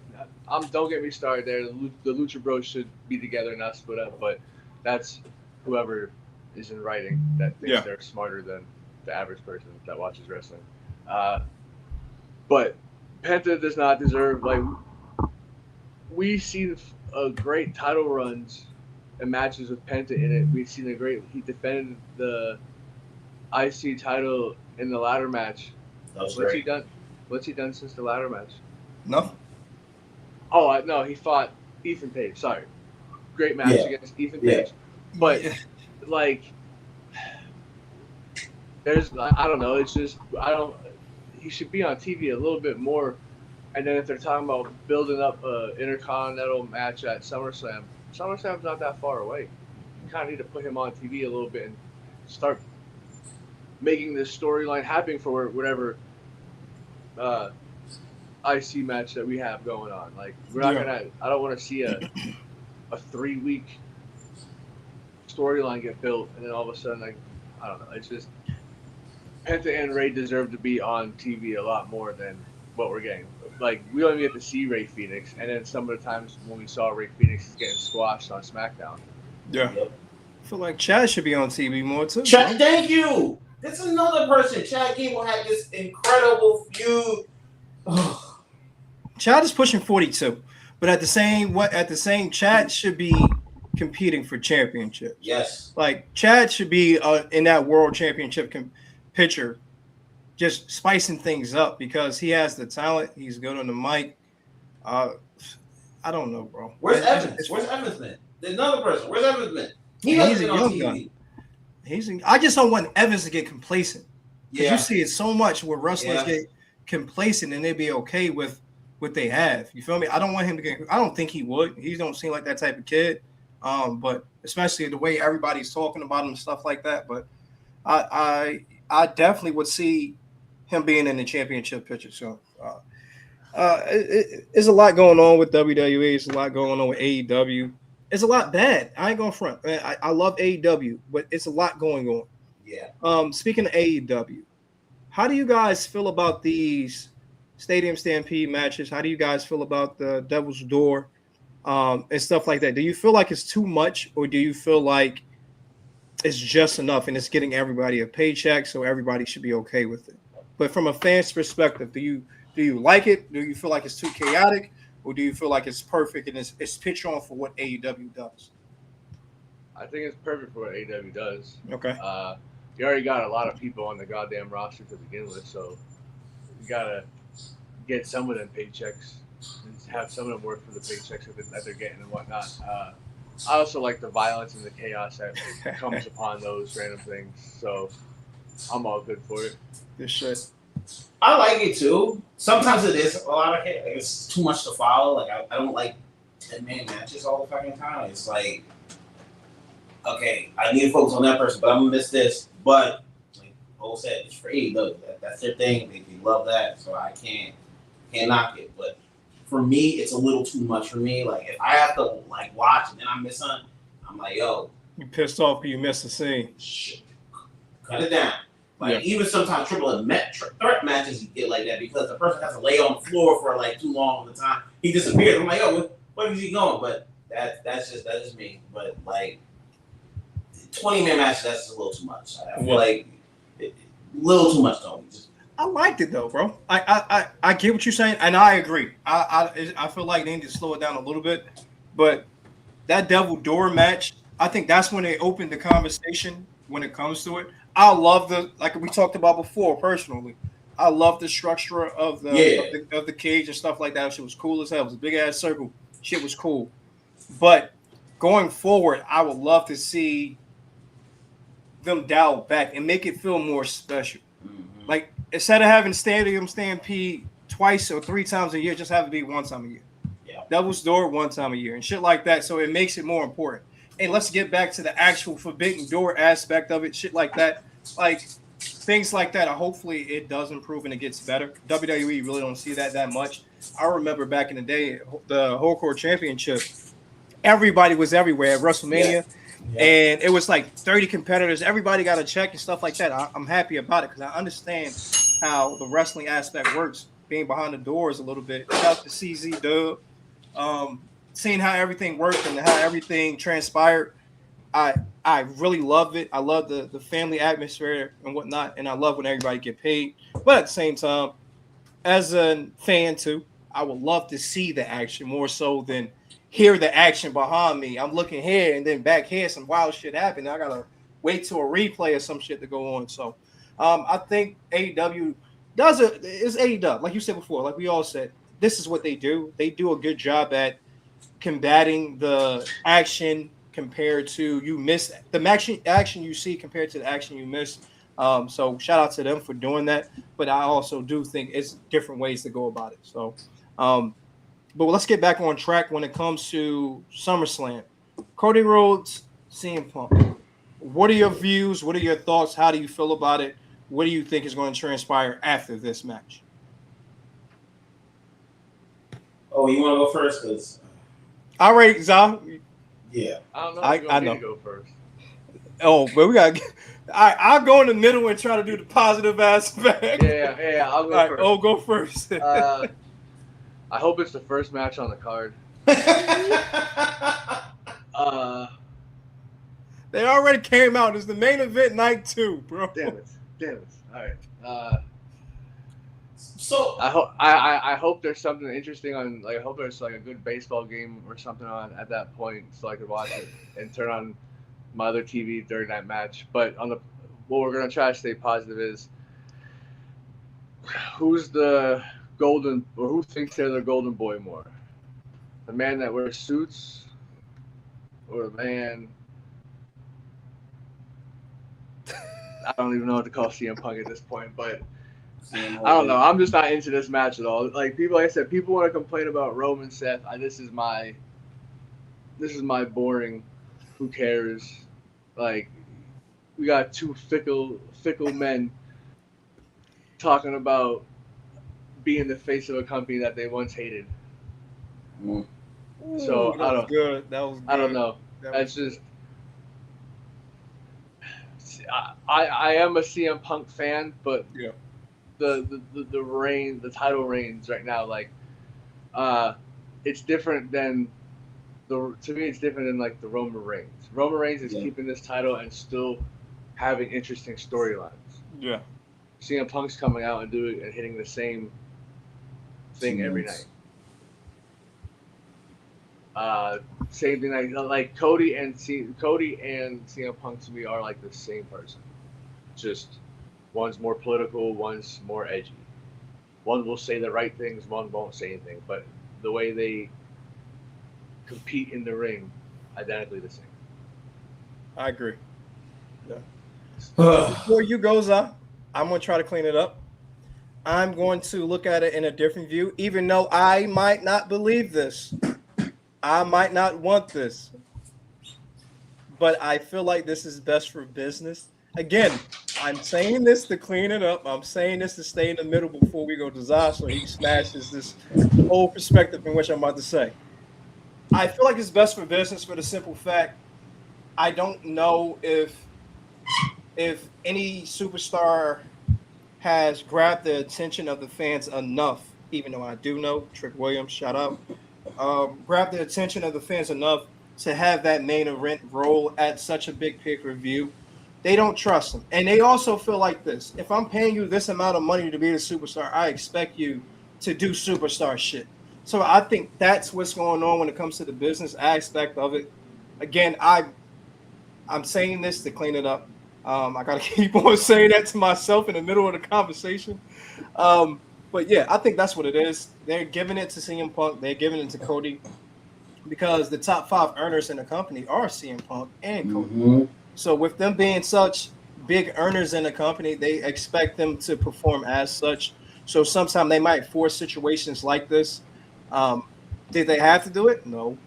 Don't get me started there. The Lucha Bros should be together, not split up. But that's whoever is in writing that thinks they're smarter than the average person that watches wrestling. But Penta does not deserve, like, we've seen great title runs and matches with Penta in it. We've seen he defended the IC title in the ladder match. What's he done? What's he done since the ladder match? Nothing. Oh, no, he fought Ethan Page. Sorry. Great match against Ethan Page. But, like, I don't know, it's just, he should be on TV a little bit more. And then if they're talking about building up an Intercontinental match at SummerSlam, SummerSlam's not that far away. You kind of need to put him on TV a little bit and start making this storyline happen for whatever IC match that we have going on. Like, we're not I don't want to see a 3-week storyline get built and then all of a sudden, like, I don't know. It's just Penta and Ray deserve to be on TV a lot more than what we're getting. Like, we don't even get to see Ray Phoenix, and then some of the times when we saw Ray Phoenix is getting squashed on SmackDown. Yeah. I feel like Chad should be on TV more too. Chad, thank you. This is another person. Chad Gable had this incredible feud. Chad is pushing 42, but at the same Chad should be competing for championships. Yes. Like, Chad should be in that world championship picture, just spicing things up because he has the talent. He's good on the mic. I don't know, bro. Where's Evans? Where's Evans been? There's another person. Where's Evans been? He's a young guy. I just don't want Evans to get complacent. Because you see it so much where wrestlers get complacent and they be okay with what they have. You feel me? I don't want him to get. I don't think he would. He don't seem like that type of kid. But especially the way everybody's talking about him and stuff like that. But I definitely would see him being in the championship picture. So it's a lot going on with WWE. It's a lot going on with AEW. It's a lot bad. I ain't going front. I love AEW, but it's a lot going on. Yeah. Speaking of AEW, how do you guys feel about these Stadium Stampede matches? How do you guys feel about the Devil's Door and stuff like that? Do you feel like it's too much, or do you feel like it's just enough and it's getting everybody a paycheck, so everybody should be okay with it? But from a fan's perspective, do you like it? Do you feel like it's too chaotic, or do you feel like it's perfect and it's pitch on for what AEW does? I think it's perfect for what AEW does. Okay. You already got a lot of people on the goddamn roster to begin with, so you gotta get some of them paychecks and have some of them work for the paychecks that they're getting and whatnot. I also like the violence and the chaos that comes upon those random things, so I'm all good for it. Good shit. I like it too. Sometimes it is a lot of it. It's too much to follow. Like I don't like 10-man matches all the fucking time. It's like, okay, I need to focus on that person, but I'm gonna miss this. But like Bo said, it's for AEW. That's their thing. They love that, so I can't knock it. But for me, it's a little too much for me. Like if I have to like watch and then I miss something, I'm like, yo, you pissed off because you missed the scene. Shit, cut it down. Like even sometimes triple threat matches you get like that because the person has to lay on the floor for like too long of the time. He disappears. I'm like, yo, where is he going? But that's just me. But like 20-man matches, that's just a little too much. I feel like a little too much, Tony. I liked it though, bro. I get what you're saying, and I agree. I feel like they need to slow it down a little bit. But that Devil Door match, I think that's when they opened the conversation when it comes to it. I love like we talked about before personally. I love the structure of the cage and stuff like that. Shit was cool as hell. It was a big ass circle. Shit was cool. But going forward, I would love to see them dialed back and make it feel more special. Mhm. Like instead of having Stadium Stampede twice or 3 times a year, just have it be 1 time a year. Yeah. Devil's Door 1 time a year and shit like that. So it makes it more important. And let's get back to the actual Forbidden Door aspect of it. Shit like that, like things like that. Hopefully it does improve and it gets better. WWE really don't see that much. I remember back in the day, the Hardcore Championship. Everybody was everywhere at WrestleMania. Yeah. And it was like 30 competitors. Everybody got a check and stuff like that. I'm happy about it because I understand how the wrestling aspect works, being behind the doors a little bit. Shout out to C.O.W. Seeing how everything worked and how everything transpired. I really love it. I love the family atmosphere and whatnot. And I love when everybody get paid. But at the same time, as a fan too, I would love to see the action more so than hear the action behind me. I'm looking here and then back here, some wild shit happened. I gotta wait till a replay or some shit to go on. So I think AEW is AEW, like you said before, like we all said, this is what they do. They do a good job at combating the action compared to you miss the action you see compared to the action you miss. So shout out to them for doing that. But I also do think it's different ways to go about it. So but let's get back on track when it comes to SummerSlam. Cody Rhodes, CM Punk. What are your views? What are your thoughts? How do you feel about it? What do you think is going to transpire after this match? Oh, you want to go first? Cause all right, Zal. yeah, I don't know. If you want me to go first. Oh, but we got. I'll go in the middle and try to do the positive aspect. Yeah. I'll go first. Oh, go first. I hope it's the first match on the card. They already came out. It's the main event night 2, bro. Damn it. All right. So I hope there's something interesting on. Like I hope there's like a good baseball game or something on at that point, so I could watch it and turn on my other TV during that match. But what we're gonna try to stay positive is who's the golden, or who thinks they're the golden boy more? The man that wears suits, or the man? I don't even know what to call CM Punk at this point, but I don't know. I'm just not into this match at all. Like I said, people want to complain about Roman Seth. This is my boring. Who cares? Like we got two fickle men talking about being the face of a company that they once hated. Mm. So that was good. I don't know. That's just. I am a CM Punk fan, but yeah, the title reigns right now. Like, it's different than to me. It's different than like the Roman Reigns. Roman Reigns is keeping this title and still having interesting storylines. Yeah. CM Punk's coming out and hitting the same thing every night. Same thing like Cody and CM Punk to me are like the same person. Just one's more political, one's more edgy. One will say the right things, one won't say anything. But the way they compete in the ring, identically the same. I agree. Yeah. Before you go, Za, I'm gonna try to clean it up. I'm going to look at it in a different view, even though I might not believe this. I might not want this, but I feel like this is best for business. Again, I'm saying this to clean it up. I'm saying this to stay in the middle before we go to Zah, so he smashes this whole perspective in which I'm about to say. I feel like it's best for business for the simple fact I don't know if any superstar has grabbed the attention of the fans enough, even though I do know Trick Williams, shout out. Grab the attention of the fans enough to have that main event role at such a big pay-per-view. They don't trust him. And they also feel like this. If I'm paying you this amount of money to be a superstar, I expect you to do superstar shit. So I think that's what's going on when it comes to the business aspect of it. Again, I'm saying this to clean it up. I got to keep on saying that to myself in the middle of the conversation. But yeah, I think that's what it is. They're giving it to CM Punk. They're giving it to Cody because the top 5 earners in the company are CM Punk and Cody. Mm-hmm. So with them being such big earners in the company, they expect them to perform as such. So sometimes they might force situations like this. Um, did they have to do it? No.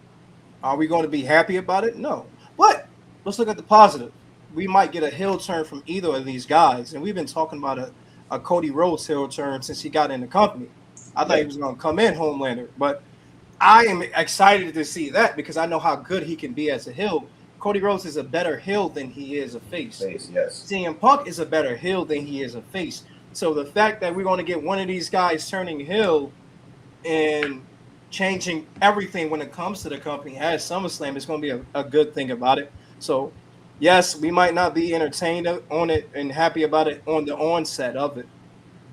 Are we going to be happy about it? No. But let's look at the positive. We might get a heel turn from either of these guys. And we've been talking about a Cody Rhodes heel turn since he got in the company. I thought he was going to come in Homelander, but I am excited to see that because I know how good he can be as a heel. Cody Rhodes is a better heel than he is a face. Yes. CM Punk is a better heel than he is a face. So the fact that we're going to get one of these guys turning heel and changing everything when it comes to the company as SummerSlam is going to be a good thing about it. So, yes, we might not be entertained on it and happy about it on the onset of it,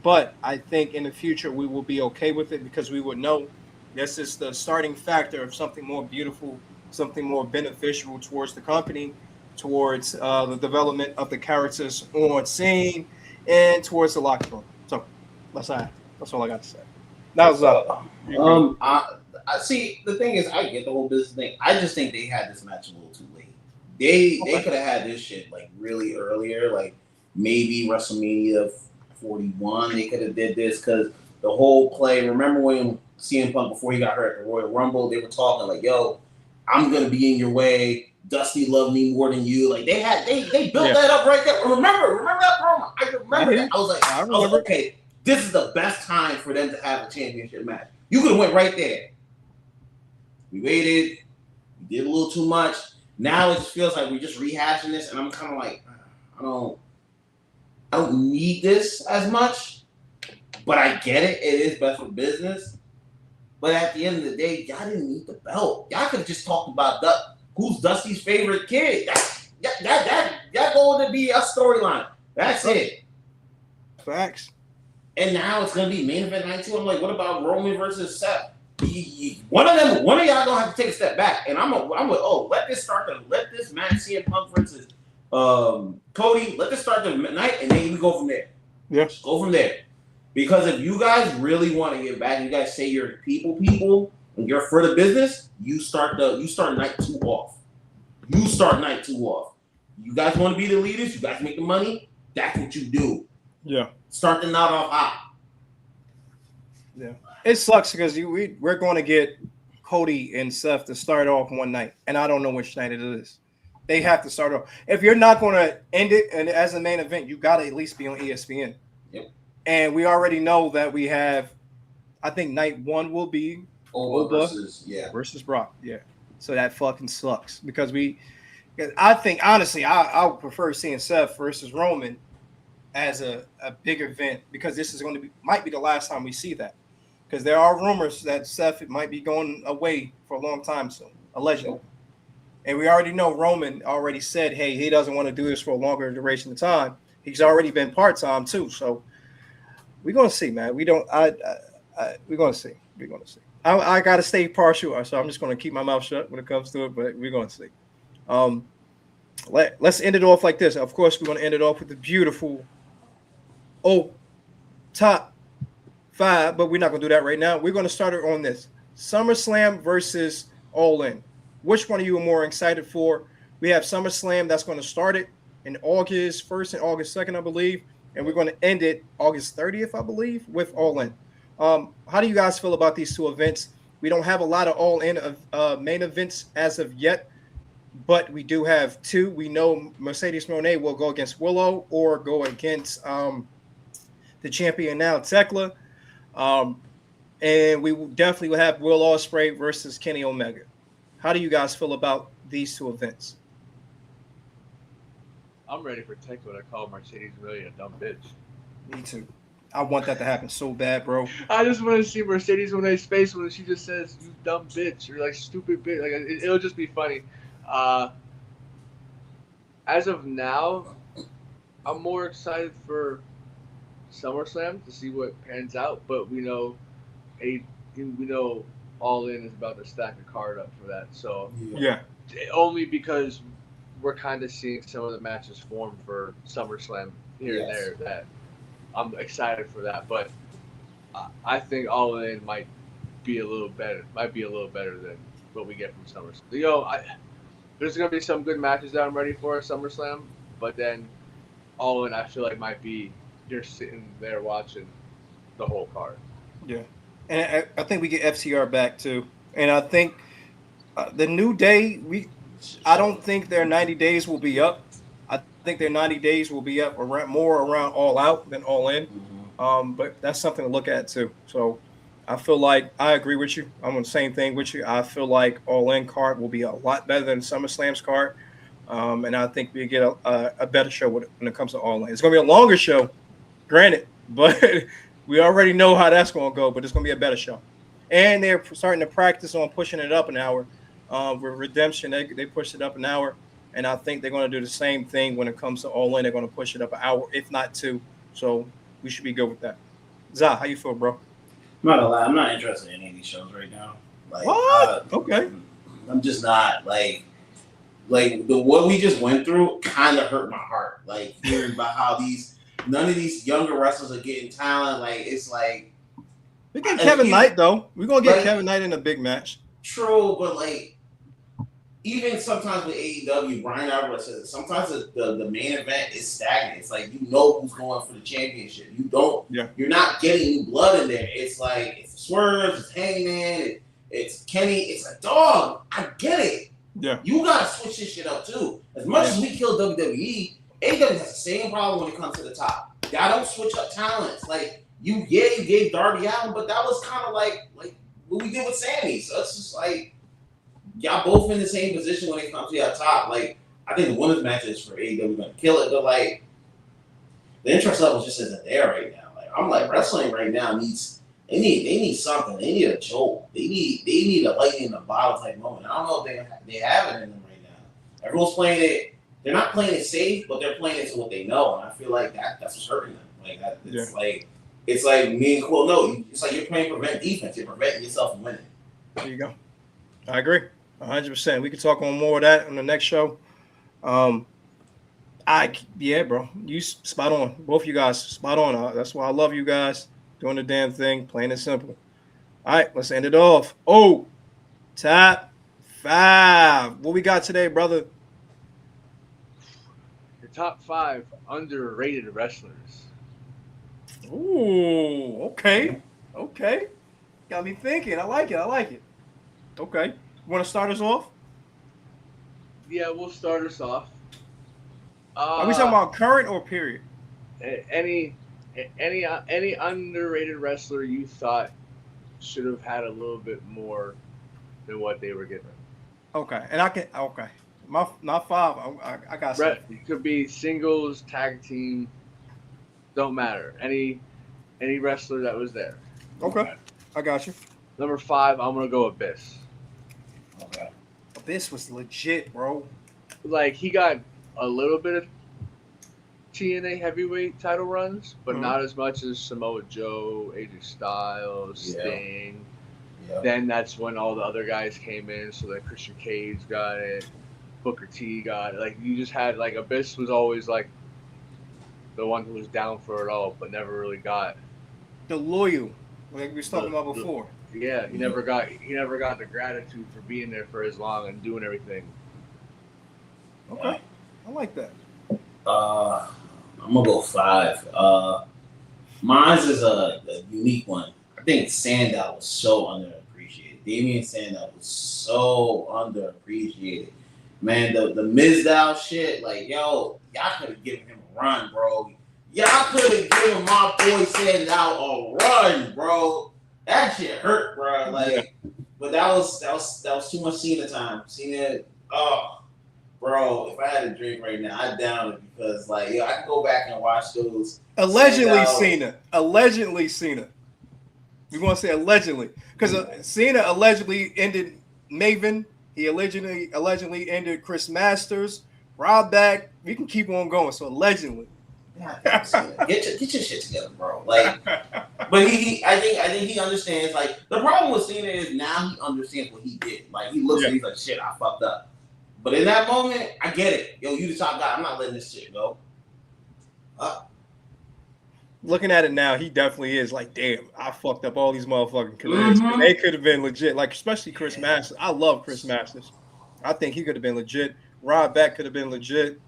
but I think in the future we will be okay with it because we would know this is the starting factor of something more beautiful, something more beneficial towards the company, towards the development of the characters on scene, and towards the locker room. So that's all I got to say. That was I see. The thing is, I get the whole business thing. I just think they had this match a little too late. They could have had this shit like really earlier, like maybe WrestleMania 41. They could have did this because the whole play. Remember when CM Punk before he got hurt at the Royal Rumble, they were talking like, "Yo, I'm gonna be in your way. Dusty loved me more than you." Like they built that up right there. Remember that promo? I remember that. I was like, okay, this is the best time for them to have a championship match. You could have went right there. We waited. We did a little too much. Now it just feels like we're just rehashing this, and I'm kind of like, I don't need this as much, but I get it. It is best for business. But at the end of the day, y'all didn't need the belt. Y'all could have just talked about who's Dusty's favorite kid. That going to be a storyline. That's it. Facts. And now it's gonna be main event night 2. I'm like, what about Roman versus Seth? One of y'all gonna have to take a step back. And I'm with let this match CM Punk versus Cody. Let this start the night, and then we go from there. Yeah, go from there. Because if you guys really want to get back, you guys say you're people, and you're for the business. You start night 2 off. You start night 2 off. You guys want to be the leaders. You guys make the money. That's what you do. Yeah. Start the night off hot. Yeah. It sucks because we're going to get Cody and Seth to start off one night, and I don't know which night it is. They have to start off. If you're not going to end it and as a main event, you got to at least be on ESPN. Yep. And we already know that we have, I think night 1 will be Oba versus Brock. Yeah. So that fucking sucks because I think honestly, I would prefer seeing Seth versus Roman as a big event because this is going to might be the last time we see that. Because there are rumors that Seth might be going away for a long time soon, allegedly. And we already know Roman already said, hey, he doesn't want to do this for a longer duration of time. He's already been part-time too. So we're going to see, man. We're going to see. We're going to see. I got to stay partial, so I'm just going to keep my mouth shut when it comes to it, but we're going to see. Let's end it off like this. Of course, we're going to end it off with the beautiful top 5, but we're not going to do that right now. We're going to start it on this. SummerSlam versus All In. Which one are you more excited for? We have SummerSlam that's going to start it in August 1st and August 2nd, I believe. And we're going to end it August 30th, I believe, with All In. How do you guys feel about these 2 events? We don't have a lot of All In main events as of yet, but we do have 2. We know Mercedes Moné will go against Willow or go against the champion now, Tekla. And we definitely will have Will Ospreay versus Kenny Omega. How do you guys feel about these 2 events? I'm ready for Tekla to call Mercedes really a dumb bitch. Me too. I want that to happen so bad, bro. I just want to see Mercedes Moné's face when she just says, you dumb bitch, or like stupid bitch. Like it'll just be funny. As of now, I'm more excited for SummerSlam to see what pans out, but we know All In is about to stack a card up for that. So yeah, only because we're kind of seeing some of the matches form for SummerSlam here and there that I'm excited for that. But I think All In might be a little better than what we get from SummerSlam. there's gonna be some good matches that I'm ready for at SummerSlam, but then All In, I feel like might be you're sitting there watching the whole card. Yeah, and I think we get FTR back too, and I think the New Day I don't think their 90 days will be up. I think their 90 days will be up more around All Out than All In. But that's something to look at too. So I feel like I agree with you. I'm on the same thing with you. I feel like All In card will be a lot better than SummerSlam's card. And I think we get a better show when it comes to All In. It's going to be a longer show, granted, but we already know how that's going to go. But it's going to be a better show. And they're starting to practice on pushing it up an hour. With Redemption, they pushed it up an hour. And I think they're going to do the same thing when it comes to All In. They're going to push it up an hour, if not two. So we should be good with that. Zah, how you feel, bro? I'm not gonna lie, I'm not interested in any of these shows right now. Like, what? Okay. I'm just not like what we just went through kind of hurt my heart. Like hearing about how none of these younger wrestlers are getting talent. Like it's like we get Kevin Knight though. We're gonna get Kevin Knight in a big match. True, but like even sometimes with AEW, Brian Alvarez says sometimes the main event is stagnant. It's like you know who's going for the championship. You don't. Yeah. You're not getting new blood in there. It's like it's Swerve, it's Hangman, it's Kenny, it's a dog. I get it. Yeah. You gotta switch this shit up too. As much as we kill WWE, AEW has the same problem when it comes to the top. Y'all don't switch up talents. Like you gave Darby Allin, but that was kind of like what we did with Sammy. So it's just like. Y'all both in the same position when it comes to y'all top. Like, I think the women's matches for AEW going to kill it, but like, the interest level just isn't there right now. Like, I'm like, wrestling right now they need something. They need a jolt. They need a lightning in the bottle type moment. I don't know if they have it in them right now. Everyone's playing it. They're not playing it safe, but they're playing it to what they know, and I feel like that's what's hurting them. Like, it's like me and Quill know. It's like you're playing prevent defense. You're preventing yourself from winning. There you go. I agree. 100%. We can talk on more of that on the next show. Bro. You spot on. Both you guys spot on. That's why I love you guys doing the damn thing, plain and simple. All right, let's end it off. Oh, top 5. What we got today, brother? The top 5 underrated wrestlers. Ooh, okay. Got me thinking. I like it. Okay. Want to start us off? Yeah, we'll start us off. Are we talking about current or period? Any underrated wrestler you thought should have had a little bit more than what they were given? Okay, and I can. Okay, my 5. I got. It could be singles, tag team. Don't matter. Any wrestler that was there. Okay, I got you. Number 5, I'm gonna go Abyss. Okay. Abyss was legit, bro. Like he got a little bit of TNA heavyweight title runs, but not as much as Samoa Joe, AJ Styles, Sting. Yeah. Then that's when all the other guys came in. So like Christian Cage got it, Booker T got it. Like you just had like Abyss was always like the one who was down for it all, but never really got the loyal, like we was talking about before. Yeah, he never got the gratitude for being there for as long and doing everything. Okay, I like that. I'm gonna go 5. Mine's is a unique one. I think Sandow was so underappreciated. Damian Sandow was so underappreciated. Man, the Mizdow shit, like y'all could have given him a run, bro. Y'all could have given my boy Sandow a run, bro. That shit hurt, bro. Like, but that was too much Cena time. Cena, bro. If I had a drink right now, I'd down it because, like, I could go back and watch those. Allegedly Cena. We want to say allegedly because Cena allegedly ended Maven. He allegedly ended Chris Masters. Ryback. We can keep on going. So allegedly. Get your shit together, bro. Like, but I think he understands. Like, the problem with Cena is now he understands what he did. Like, he looks and he's like, shit, I fucked up. But in that moment, I get it. Yo, you the top guy. I'm not letting this shit go. Looking at it now, he definitely is like, damn, I fucked up all these motherfucking careers. And they could have been legit. Like, especially Chris Masters. I love Chris Masters. I think he could have been legit. Rod Beck could have been legit.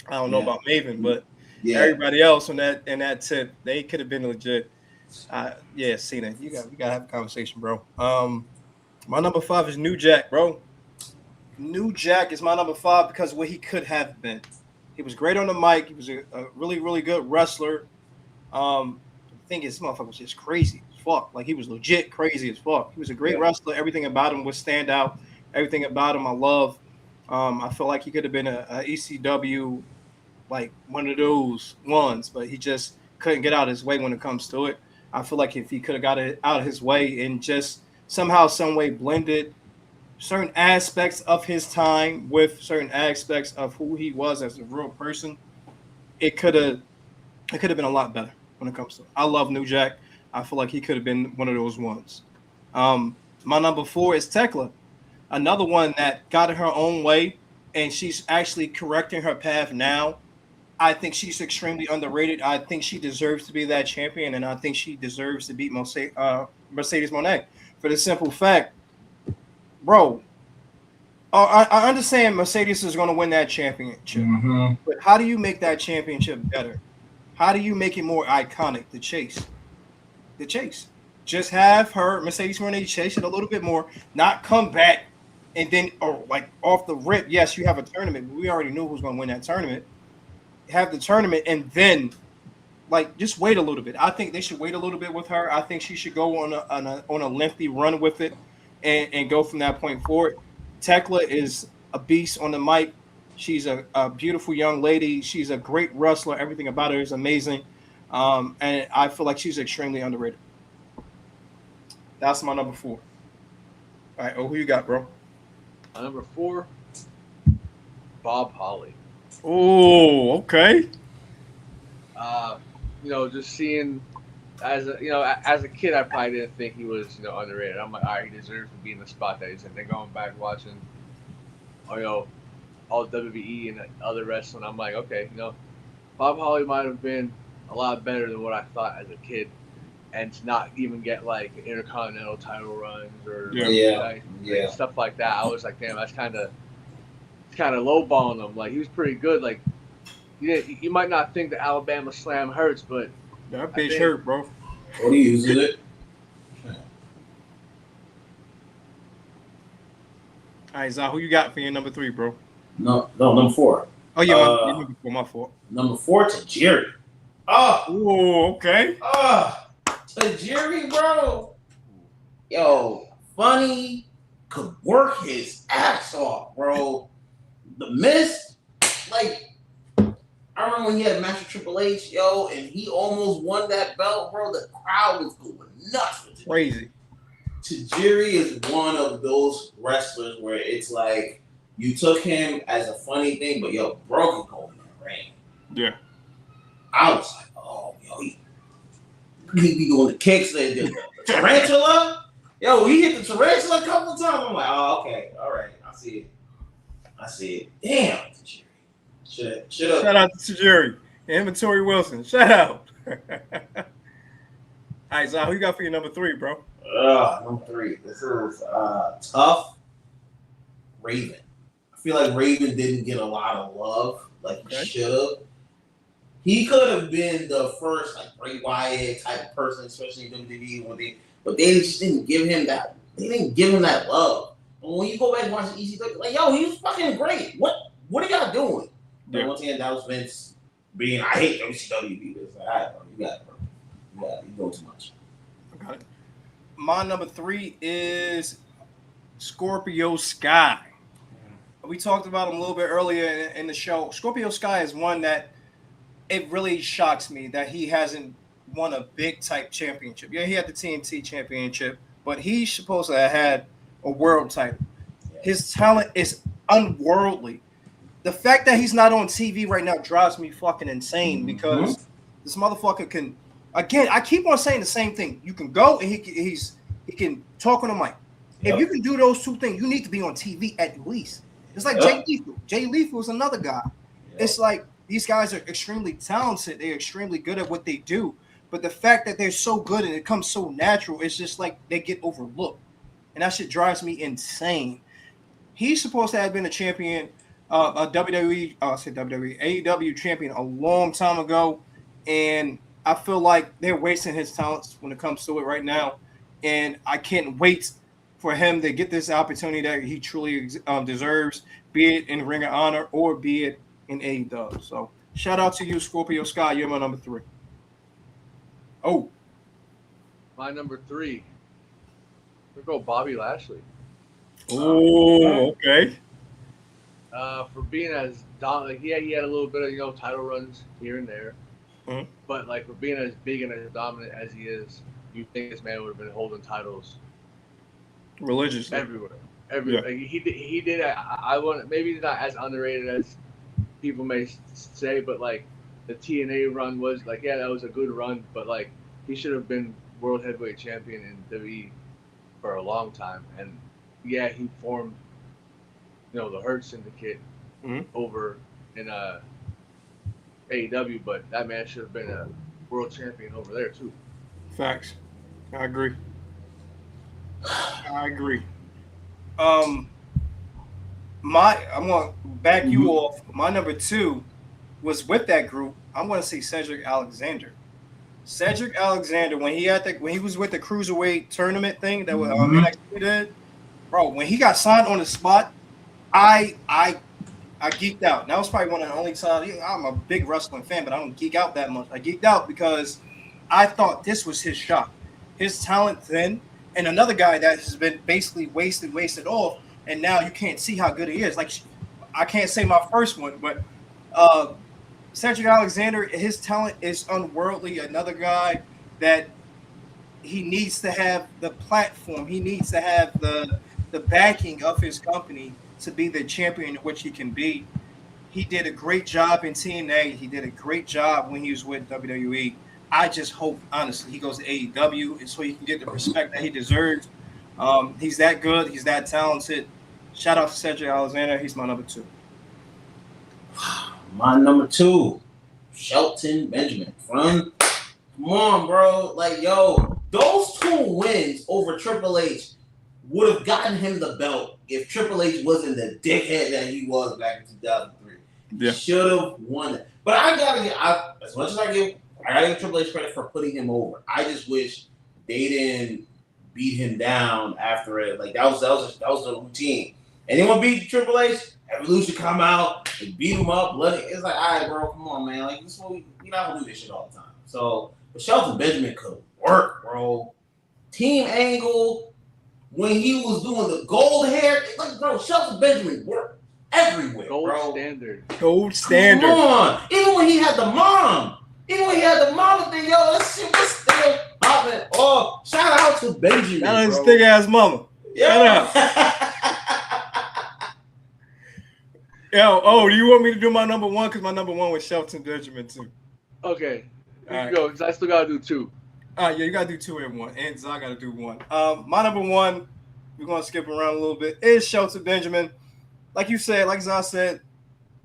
I don't know about Maven, but everybody else on that in that tip, they could have been legit. Cena, we gotta have a conversation, bro. My number 5 is New Jack, bro. New Jack is my number 5 because of what he could have been. He was great on the mic. He was a really, really good wrestler. The thing is, this motherfucker was just crazy as fuck. Like, he was legit crazy as fuck. He was a great wrestler. Everything about him was stand out. Everything about him I love. I feel like he could have been a ECW, like one of those ones, but he just couldn't get out of his way when it comes to it. I feel like if he could have got it out of his way and just somehow, some way blended certain aspects of his time with certain aspects of who he was as a real person, it could have been a lot better when it comes to it. I love New Jack. I feel like he could have been one of those ones. My number 4 is Tekla, another one that got her own way, and she's actually correcting her path now. I think she's extremely underrated. I think she deserves to be that champion, and I think she deserves to beat Mercedes Moné for the simple fact, bro. I understand Mercedes is going to win that championship, but how do you make that championship better? How do you make it more iconic? The chase. Just have her Mercedes Moné chase it a little bit more, not come back and then, or like off the rip. Yes, you have a tournament, but we already knew who's going to win that tournament. Have the tournament and then, like, just wait a little bit. I think they should wait a little bit with her. I think she should go on a lengthy run with it and go from that point forward. Tekla is a beast on the mic. She's a beautiful young lady. She's a great wrestler. Everything about her is amazing. And I feel like she's extremely underrated. That's my number 4. All right, who you got, bro? My number 4, Bob Holly. Oh, okay. Just seeing as a kid, I probably didn't think he was underrated. I'm like, all right, he deserves to be in the spot that he's in. Then going back watching, all WWE and other wrestling, I'm like, okay, Bob Holly might have been a lot better than what I thought as a kid, and to not even get like intercontinental title runs or stuff like that. I was like, damn, that's kind of lowballing him. Like, he was pretty good. Like, you might not think the Alabama Slam hurts, but that bitch hurt, bro. What he uses it. All right, Zah, who you got for your number 3, bro? No, number 4. Oh yeah, number 4. My fault. Number 4 to Jerry. Oh, okay. To Jerry, bro. Yo, funny, could work his ass off, bro. The Mist, like, I remember when he had a match with Triple H, and he almost won that belt, bro. The crowd was going nuts with it. Crazy. Tajiri is one of those wrestlers where it's like you took him as a funny thing, but bro can go in that ring. Yeah. I was like, he be doing the kicks, the tarantula. He hit the tarantula a couple of times. I'm like, oh, okay, all right, I see it. Damn, Tajiri. Should out to Jerry. Inventory Wilson. Shout out. All right, Zah, who you got for your number 3, bro? Number 3. This is tough. Raven. I feel like Raven didn't get a lot of love like he should have. He could have been the first like Bray Wyatt type of person, especially in WWE, but they just didn't give him that. They didn't give him that love. And when you go back and watch the ECW, like, he was fucking great. What are y'all doing? Yeah. But once again, that was Vince being, I hate WCW people. It's like, all right, bro, you got it, bro. You doing too much. Okay. My number 3 is Scorpio Sky. We talked about him a little bit earlier in the show. Scorpio Sky is one that it really shocks me that he hasn't won a big type championship. Yeah, he had the TNT championship, but he's supposed to have had a world title. His talent is unworldly. The fact that he's not on TV right now drives me fucking insane because this motherfucker can. Again, I keep on saying the same thing. You can go and he can talk on the mic. Yep. If you can do those 2 things, you need to be on TV at least. It's like Jay Lethal. Jay Lethal is another guy. Yep. It's like these guys are extremely talented. They're extremely good at what they do. But the fact that they're so good and it comes so natural, it's just like they get overlooked. And that shit drives me insane. He's supposed to have been a champion, a WWE, I said WWE, AEW champion a long time ago, and I feel like they're wasting his talents when it comes to it right now, and I can't wait for him to get this opportunity that he truly deserves, be it in Ring of Honor or be it in AEW. So shout out to you, Scorpio Sky. You're my number 3. Oh, My number 3. We'll go Bobby Lashley. oh, okay. For being as dominant, he had a little bit of title runs here and there, but like for being as big and as dominant as he is, you think this man would have been holding titles Religiously everywhere. Yeah. Like, he did. I want maybe he's not as underrated as people may say, but like the TNA run was like, yeah, that was a good run, but like he should have been world heavyweight champion in WWE for a long time, and yeah, he formed the Hurt Syndicate over in AEW, but that man should have been a world champion over there too. Facts. I agree. I'm gonna back you off. My number 2 was with that group. I'm gonna say Cedric Alexander. Cedric Alexander, when he was with the cruiserweight tournament thing that NXT did, bro, when he got signed on the spot, I geeked out. And that was probably one of the only times. I'm a big wrestling fan, but I don't geek out that much. I geeked out because I thought this was his shot. His talent then, and another guy that has been basically wasted off, and now you can't see how good he is. Like, I can't say my first one, but Cedric Alexander, his talent is unworldly. Another guy that he needs to have the platform. He needs to have the backing of his company to be the champion which he can be. He did a great job in TNA. He did a great job when he was with WWE. I just hope, honestly, he goes to AEW and so he can get the respect that he deserves. He's that good. He's that talented. Shout out to Cedric Alexander. He's my number 2. My number 2, Shelton Benjamin. Come on, bro. Like, yo, those 2 wins over Triple H would have gotten him the belt if Triple H wasn't the dickhead that he was back in 2003. Yeah. Should have won it. But as much as I give Triple H credit for putting him over. I just wish they didn't beat him down after it. Like, that was the routine. Anyone beat Triple H, Evolution come out, they beat him up, it's like, all right, bro, come on, man. Like, this is what we not gonna do this shit all the time. So, but Shelton Benjamin could work, bro. Team Angle, when he was doing the gold hair, like, bro, Shelton Benjamin worked everywhere, Gold bro. Gold standard. Come on. Even when he had the mom thing, yo, that shit was still popping. Oh, shout out to Benjamin. Shout out his thick ass mama. Yeah. Yo, do you want me to do my number 1? Because my number 1 was Shelton Benjamin too. Okay. Let's go, because I still gotta do 2. Yeah, you gotta do 2 and 1. And I gotta do 1. My number 1, we're gonna skip around a little bit, is Shelton Benjamin. Like you said, like Zah said,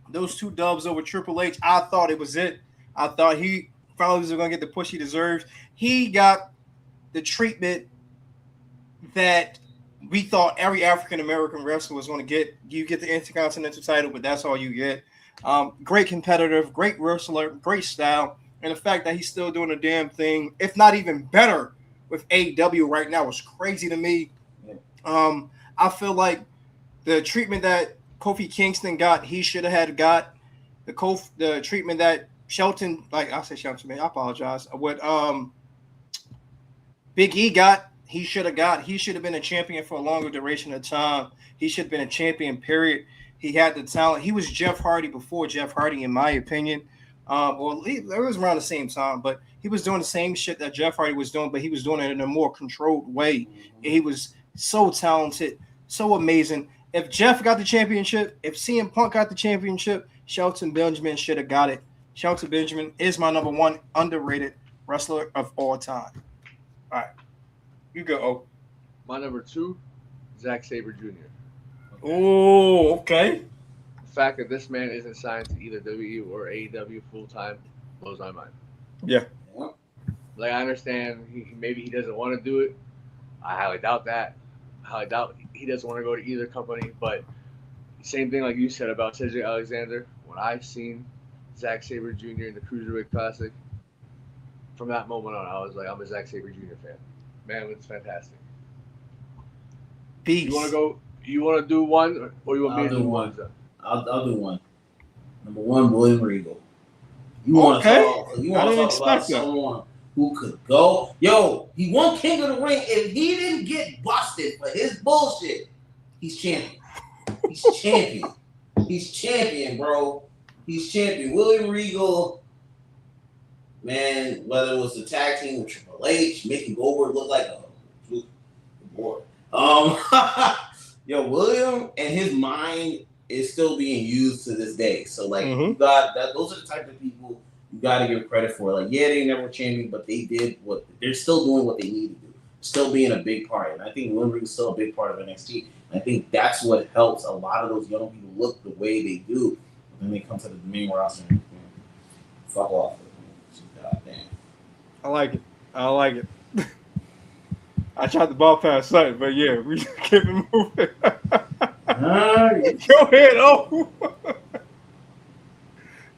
those 2 dubs over Triple H, I thought it was it. I thought he finally was going to get the push he deserves. He got the treatment that we thought every African-American wrestler was going to get. You get the Intercontinental title, but that's all you get. Great competitive, great wrestler, great style. And the fact that he's still doing a damn thing, if not even better, with AEW right now is crazy to me. I feel like the treatment that Kofi Kingston got, he should have got. The treatment that Shelton, like I said Shelton, man, I apologize. What Big E got, he should have got. He should have been a champion for a longer duration of time. He should have been a champion, period. He had the talent. He was Jeff Hardy before Jeff Hardy, in my opinion. It was around the same time, but he was doing the same shit that Jeff Hardy was doing, but he was doing it in a more controlled way. He was so talented, so amazing. If Jeff got the championship, if CM Punk got the championship, Shelton Benjamin should have got it. Shelton Benjamin is my number 1 underrated wrestler of all time. All right. You go, O. My number 2, Zack Sabre Jr. Oh, okay. The fact that this man isn't signed to either WWE or AEW full-time blows my mind. Yeah. Like, I understand maybe he doesn't want to do it. I highly doubt that. I highly doubt he doesn't want to go to either company, but same thing like you said about Cedric Alexander. When I've seen Zack Sabre Jr. in the Cruiserweight Classic, from that moment on, I was like, I'm a Zack Sabre Jr. fan. Man, it's fantastic. Peace. You want to go? You want to do one, or you want me to do one? I'll do one. Number one, William Regal. You Okay. want to talk about someone who could go? Yo, he won King of the Ring. If he didn't get busted for his bullshit, he's champion. He's champion. He's champion, bro. He's champion. William Regal, man, whether it was the tag team with Triple H, making Goldberg look like a boy. Yo, William and his mind is still being used to this day. So like you got that, those are the type of people you gotta give credit for. Like, yeah, they never champion, but they did what they're still doing what they need to do. Still being a big part. And I think William Regal is still a big part of NXT. And I think that's what helps a lot of those young people look the way they do when they come to the main roster and fuck off. God damn. I like it. I tried to bypass something, but yeah, we keep it moving. Go ahead, oh.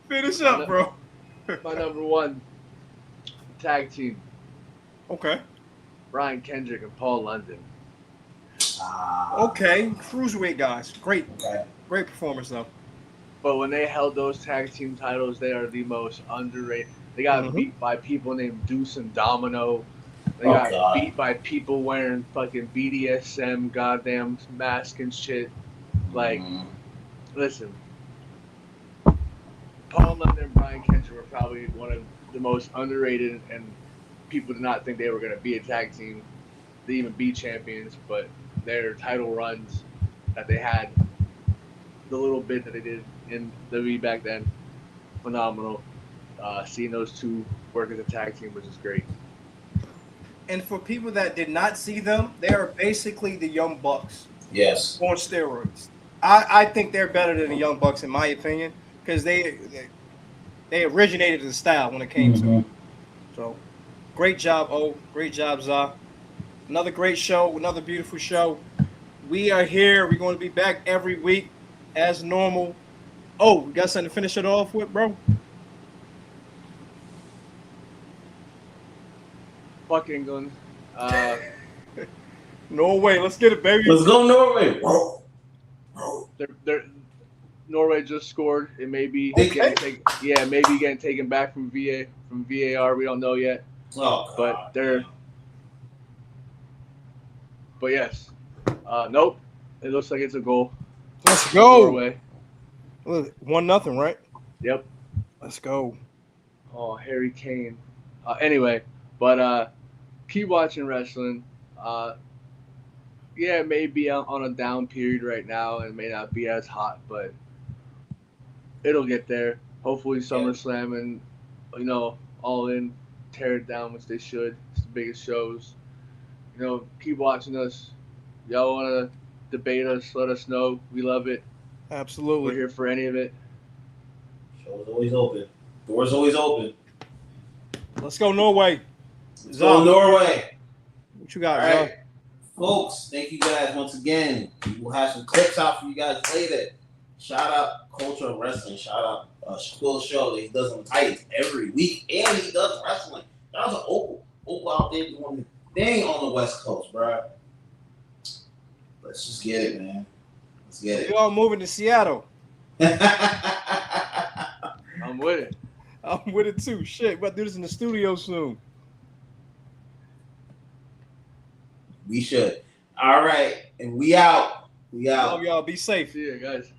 Finish up, bro. My number one tag team. Okay. Brian Kendrick and Paul London. Okay, cruiserweight guys. Great performance though. But when they held those tag team titles, they are the most underrated. They got beat by people named Deuce and Domino. They got beat by people wearing fucking BDSM goddamn mask and shit. Like, listen, Paul London and Brian Kendrick were probably one of the most underrated, and people did not think they were going to be a tag team. They even be champions, but their title runs that they had, the little bit that they did in WWE back then, phenomenal. Seeing those two work as a tag team was just great. And for people that did not see them, they are basically the Young Bucks. Yes. On steroids. I think they're better than the Young Bucks in my opinion, because they originated the style when it came to it. So, great job, O. Great job, Za. Another great show, another beautiful show. We are here. We're going to be back every week as normal. Oh, we got something to finish it off with, bro? Fuck England. Norway, let's get it, baby. Let's go Norway. Norway just scored. It may be getting taken back from VAR. We don't know yet. Oh, but But yes. Nope. It looks like it's a goal. Let's go. Norway. 1-0, right? Yep. Let's go. Oh, Harry Kane. Anyway, but keep watching wrestling. Yeah, it may be on a down period right now and may not be as hot, but it'll get there. Hopefully SummerSlam and, All In tear it down, which they should. It's the biggest shows. Keep watching us. Y'all want to debate us, let us know. We love it. Absolutely. We're here for any of it. Show's always open. Door's always open. Let's go Norway. Let's go Norway. What you got, all right, folks? Thank you guys once again. We'll have some clips out for you guys later. Shout out Culture of Wrestling. Shout out Quill Show that he does on Titans every week, and he does wrestling. Shout out to Opal. Opal out there doing his thing on the West Coast, bro. Let's just get it, man. Let's get it. We're all moving to Seattle. I'm with it. I'm with it too. Shit, we're about to do this in the studio soon. We should. All right. And we out. We out. Love y'all. Be safe. See ya, guys.